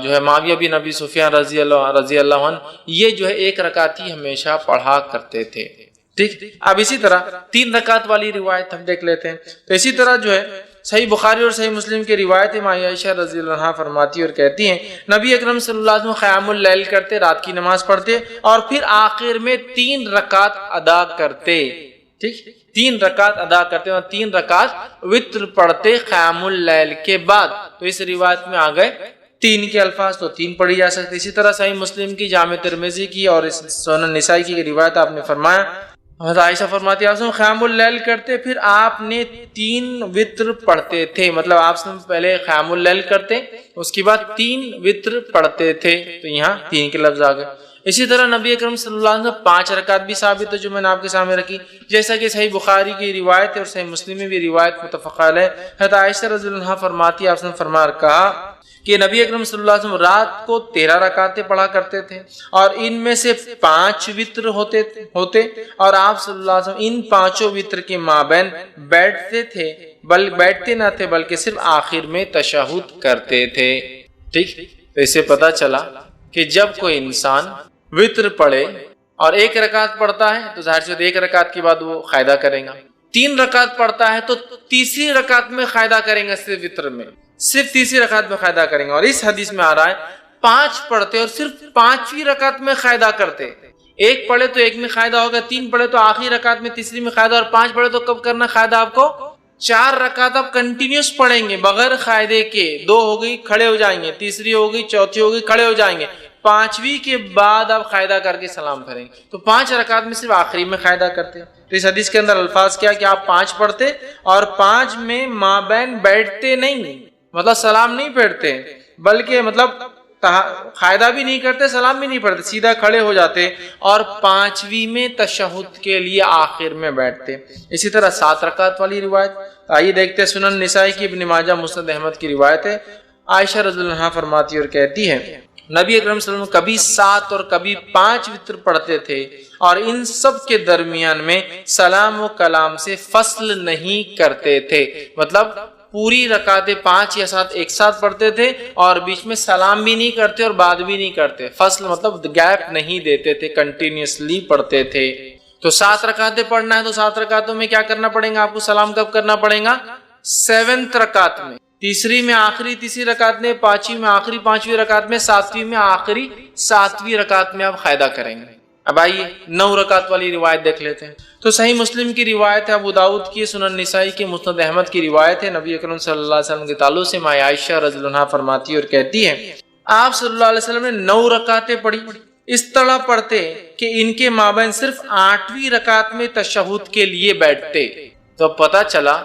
جو ہے معاویہ بن ابی سفیان رضی اللہ عنہ، یہ جو ہے 1 رکعت ہی ہمیشہ پڑھا کرتے تھے، ٹھیک۔ اب اسی طرح 3 رکعت والی روایت ہم دیکھ لیتے ہیں۔ تو اسی طرح جو ہے صحیح بخاری اور صحیح مسلم کی روایت ہے، عائشہ رضی اللہ عنہا فرماتی اور کہتی ہیں نبی اکرم صلی اللہ علیہ وسلم قیام اللیل کرتے، رات کی نماز پڑھتے اور پھر آخر میں 3 رکعت ادا کرتے، ٹھیک، 3 رکعت ادا کرتے اور 3 رکعت وطر پڑھتے قیام اللیل کے بعد۔ تو اس روایت میں آ گئے 3 کے الفاظ، تو 3 پڑھی جا سکتے۔ اسی طرح صحیح مسلم کی، جامع ترمذی کی اور سنن نسائی کی روایت آپ نے فرمایا، حضرت عائشہ فرماتی آپ قیام اللیل کرتے، پھر آپ نے 3 وطر پڑھتے تھے، مطلب آپ پہلے قیام اللیل کرتے، اس کے بعد 3 وطر پڑھتے تھے، تو یہاں 3 کے لفظ آ گئے۔ اسی طرح نبی اکرم صلی اللہ علیہ وسلم 5 رکعت بھی ثابت ہے، جو میں نے آپ کے سامنے رکھی، جیسا کہ صحیح بخاری کی روایت ہے اور صحیح مسلم میں بھی روایت متفق علیہ۔ حضرت عائشہ رضی اللہ عنہا فرماتی آپ نے فرمایا کہا کہ نبی اکرم صلی اللہ علیہ وسلم رات کو 13 رکعتیں پڑھا کرتے تھے، اور ان میں سے 5 وطر ہوتے اور آپ صلی اللہ علیہ وسلم ان 5 وطر کے مابین بیٹھتے تھے، بیٹھتے نہ تھے بلکہ صرف آخر میں تشہد کرتے تھے، ٹھیک۔ تو اس سے پتہ چلا کہ جب کوئی انسان وطر پڑھے اور ایک رکعت پڑھتا ہے تو ظاہر سے ایک رکعت کے بعد وہ قاعدہ کرے گا. 3 رکعت پڑھتا ہے تو تیسری رکعت میں قاعدہ کریں گے. صرف وتر میں صرف تیسری رکعت میں قاعدہ کریں گے. اور اس حدیث میں آ رہا ہے 5 پڑھتے اور صرف 5ویں رکعت میں قاعدہ کرتے. ایک پڑھے تو ایک میں قاعدہ ہوگا, 3 پڑھے تو آخری رکعت میں تیسری میں قاعدہ, اور 5 پڑھے تو کب کرنا قاعدہ آپ کو؟ 4 رکعت آپ کنٹینیوس پڑھیں گے بغیر قاعدے کے. 2 ہو گئی کھڑے ہو جائیں گے, تیسری ہو گئی, چوتھی ہو گئی کھڑے ہو جائیں گے, 5ویں کے بعد آپ قاعدہ کر کے سلام کریں گے. تو 5 رکعت میں صرف آخری میں قاعدہ کرتے ہیں. تو اس حدیث کے اندر الفاظ کیا کہ آپ 5 پڑھتے اور 5 میں مابین بیٹھتے نہیں, مطلب سلام نہیں پھیرتے, بلکہ مطلب قاعدہ بھی نہیں کرتے, سلام بھی نہیں پڑھتے, سیدھا کھڑے ہو جاتے اور 5ویں میں تشہد کے لیے آخر میں بیٹھتے. اسی طرح 7 رکعت والی روایت آئیے دیکھتے ہیں. سنن نسائی کی, ابن ماجہ, مسند احمد کی روایت ہے. عائشہ رضی اللہ عنہا فرماتی اور کہتی ہے نبی اکرم صلی اللہ علیہ وسلم کبھی 7 اور کبھی 5 وتر پڑھتے تھے اور ان سب کے درمیان میں سلام و کلام سے فصل نہیں کرتے تھے. مطلب پوری رکعتیں 5 یا 7 ایک ساتھ پڑھتے تھے اور بیچ میں سلام بھی نہیں کرتے اور بات بھی نہیں کرتے. فصل مطلب گیپ نہیں دیتے تھے, کنٹینیوسلی پڑھتے تھے. تو 7 رکعتیں پڑھنا ہے تو 7 رکعتوں میں کیا کرنا پڑے گا آپ کو؟ سلام کب کرنا پڑے گا؟ 7th رکعت میں, تیسری میں آخری تیسری رکعت میں, 5ویں میں آخری 5ویں رکعت میں, 7ویں میں آخری 7ویں رکعت میں آپ قاعدہ کریں گے. اب آئیے 9 رکعت والی روایت دیکھ لیتے ہیں. تو صحیح مسلم کی روایت ہے, ابو داؤد کی, سنن نسائی کی, مسند احمد کی روایت ہے. نبی اکرم صلی اللہ علیہ وسلم کے تعلق سے ماں عائشہ رضی اللہ عنہا فرماتی اور کہتی ہیں آپ صلی اللہ علیہ وسلم نے 9 رکعتیں پڑھی. اس طرح پڑھتے کہ ان کے مابین صرف 8ویں رکعت میں تشہد کے لیے بیٹھتے. تو پتہ چلا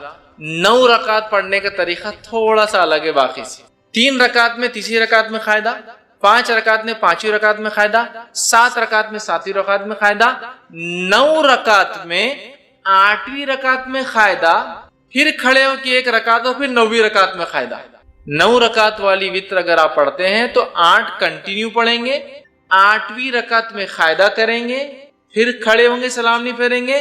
9 رکعت پڑھنے کا طریقہ تھوڑا سا الگ ہے باقی سے. 3 رکعت میں تیسری رکعت میں قاعدہ, 5 رکعت میں 5ویں رکعت میں قاعدہ, 7 رکعت میں 7ویں رکعت میں قاعدہ, 9 رکعت میں 8ویں رکعت میں قاعدہ, پھر کھڑے ہو کے 1 رکعت اور پھر 9ویں رکعت میں قاعدہ. 9 رکعت والی وتر اگر آپ پڑھتے ہیں تو 8 کنٹینیو پڑھیں گے, 8ویں رکعت میں قاعدہ کریں گے, پھر کھڑے ہوں گے, سلام نہیں پھیریں گے,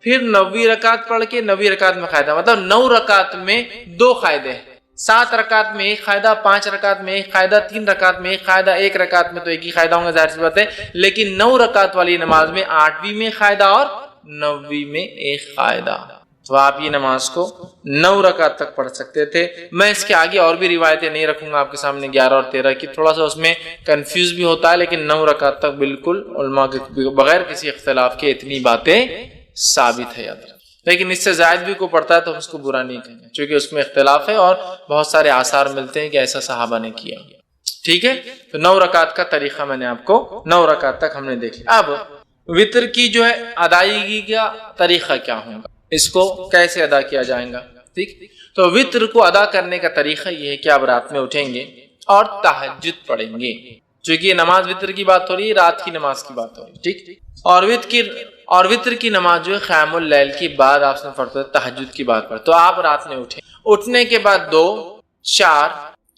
پھر 9ویں رکعت پڑھ کے 9ویں رکعت میں قاعدہ. مطلب 9 رکعت میں 2 قاعدے ہیں. 7 رکعت میں 1 قاعدہ, 5 رکعت میں 1 قاعدہ, 3 رکعت میں 1 قاعدہ, 1 رکعت میں تو 1 ہی قاعدہ ہوں گے ظاہر سی بات ہے. لیکن 9 رکعت والی نماز میں 8ویں میں قاعدہ اور 9ویں میں 1 قاعدہ. تو آپ یہ نماز کو 9 رکعت تک پڑھ سکتے تھے. میں اس کے آگے اور بھی روایتیں نہیں رکھوں گا آپ کے سامنے 11 اور 13 کی, تھوڑا سا اس میں کنفیوز بھی ہوتا ہے, لیکن 9 رکعت تک بالکل علماء کے بغیر کسی اختلاف کے اتنی باتیں ثابت ہے. یاد رکھیں, لیکن اس سے زائد بھی کو پڑھتا ہے تو اس کو برا نہیں کہیں گے, چونکہ اس میں اختلاف ہے اور بہت سارے آثار ملتے ہیں کہ ایسا صحابہ نے کیا. ٹھیک ہے, تو 9 رکعت کا طریقہ میں نے آپ کو 9 رکعت تک ہم نے دیکھ لیا. اب وتر کی جو ہے ادائیگی کا طریقہ کیا ہوگا, اس کو کیسے ادا کیا جائے گا. ٹھیک, تو وتر کو ادا کرنے کا طریقہ یہ ہے کہ آپ رات میں اٹھیں گے اور تہجد پڑھیں گے, چونکہ یہ نماز وتر کی بات ہو رہی ہے, رات کی نماز کی بات ہو رہی ہے. ٹھیک, اور وتر کی نماز جو ہے قیام اللیل کی بعد آپ سے پڑھتے ہیں, تہجد کی بات پر. تو آپ رات میں اٹھیں, اٹھنے کے بعد 2, 4,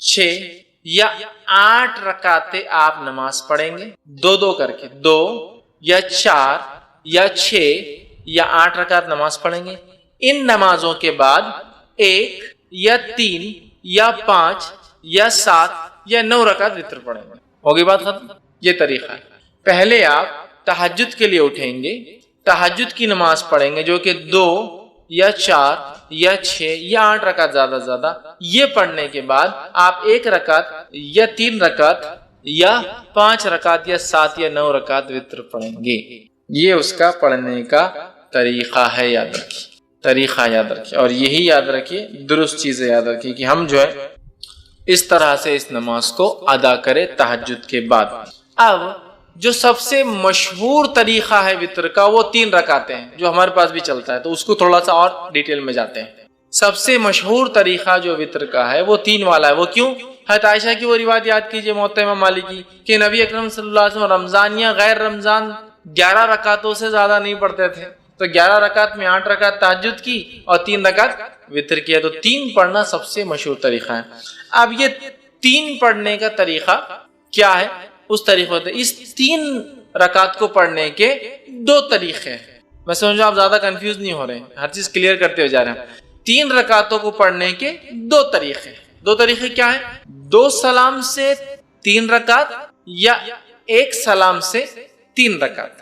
6 یا 8 رکعتیں آپ نماز پڑھیں گے, 2 کر کے 2 یا 4 یا 6 یا 8 رکعت نماز پڑھیں گے. ان نمازوں کے بعد 1 یا 3 یا 5 یا 7 یا 9 رکعت وتر پڑھیں گے. ہوگی بات ختم. یہ طریقہ ہے. پہلے آپ تہجد کے لیے اٹھیں گے, تہجد کی نماز پڑھیں گے جو کہ 2 یا 4 یا 6 یا 8 رکعت زیادہ سے زیادہ. یہ پڑھنے کے بعد آپ 1 رکعت یا 3 رکعت یا 5 رکعت یا 7 یا 9 رکعت وتر پڑھیں گے. یہ اس کا پڑھنے کا طریقہ ہے. یاد رکھیے, طریقہ یاد رکھیے, اور یہی یاد رکھیے, درست چیزیں یاد رکھیے کہ ہم جو ہے اس طرح سے اس نماز کو ادا کرے تہجد کے بعد. اب جو سب سے مشہور طریقہ ہے وتر کا وہ 3 رکعتیں ہیں جو ہمارے پاس بھی چلتا ہے, تو اس کو تھوڑا سا اور ڈیٹیل میں جاتے ہیں. سب سے مشہور طریقہ جو وتر کا ہے وہ 3 والا ہے. وہ کیوں؟ حضرت عائشہ کی وہ روایت یاد کیجئے موطا امام مالک کی کہ نبی اکرم صلی اللہ علیہ وسلم رمضان یا غیر رمضان 11 رکعتوں سے زیادہ نہیں پڑھتے تھے. تو 11 رکعت میں 8 رکعت تہجد کی اور 3 رکعت وتر کیا. تو 3 پڑھنا سب سے مشہور طریقہ ہے. اب یہ 3 پڑھنے کا طریقہ کیا ہے, اس طریقے سے اس 3 رکعت کو پڑھنے کے 2 طریقے ہیں. میں سمجھو آپ زیادہ کنفیوز نہیں ہو رہے ہیں, ہر چیز کلیئر کرتے ہوئے جا رہے ہیں. 3 رکعتوں کو پڑھنے کے 2 طریقے ہیں. 2 طریقے کیا ہیں؟ 2 سلام سے 3 رکعت یا 1 سلام سے 3 رکعت.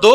2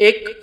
1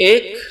1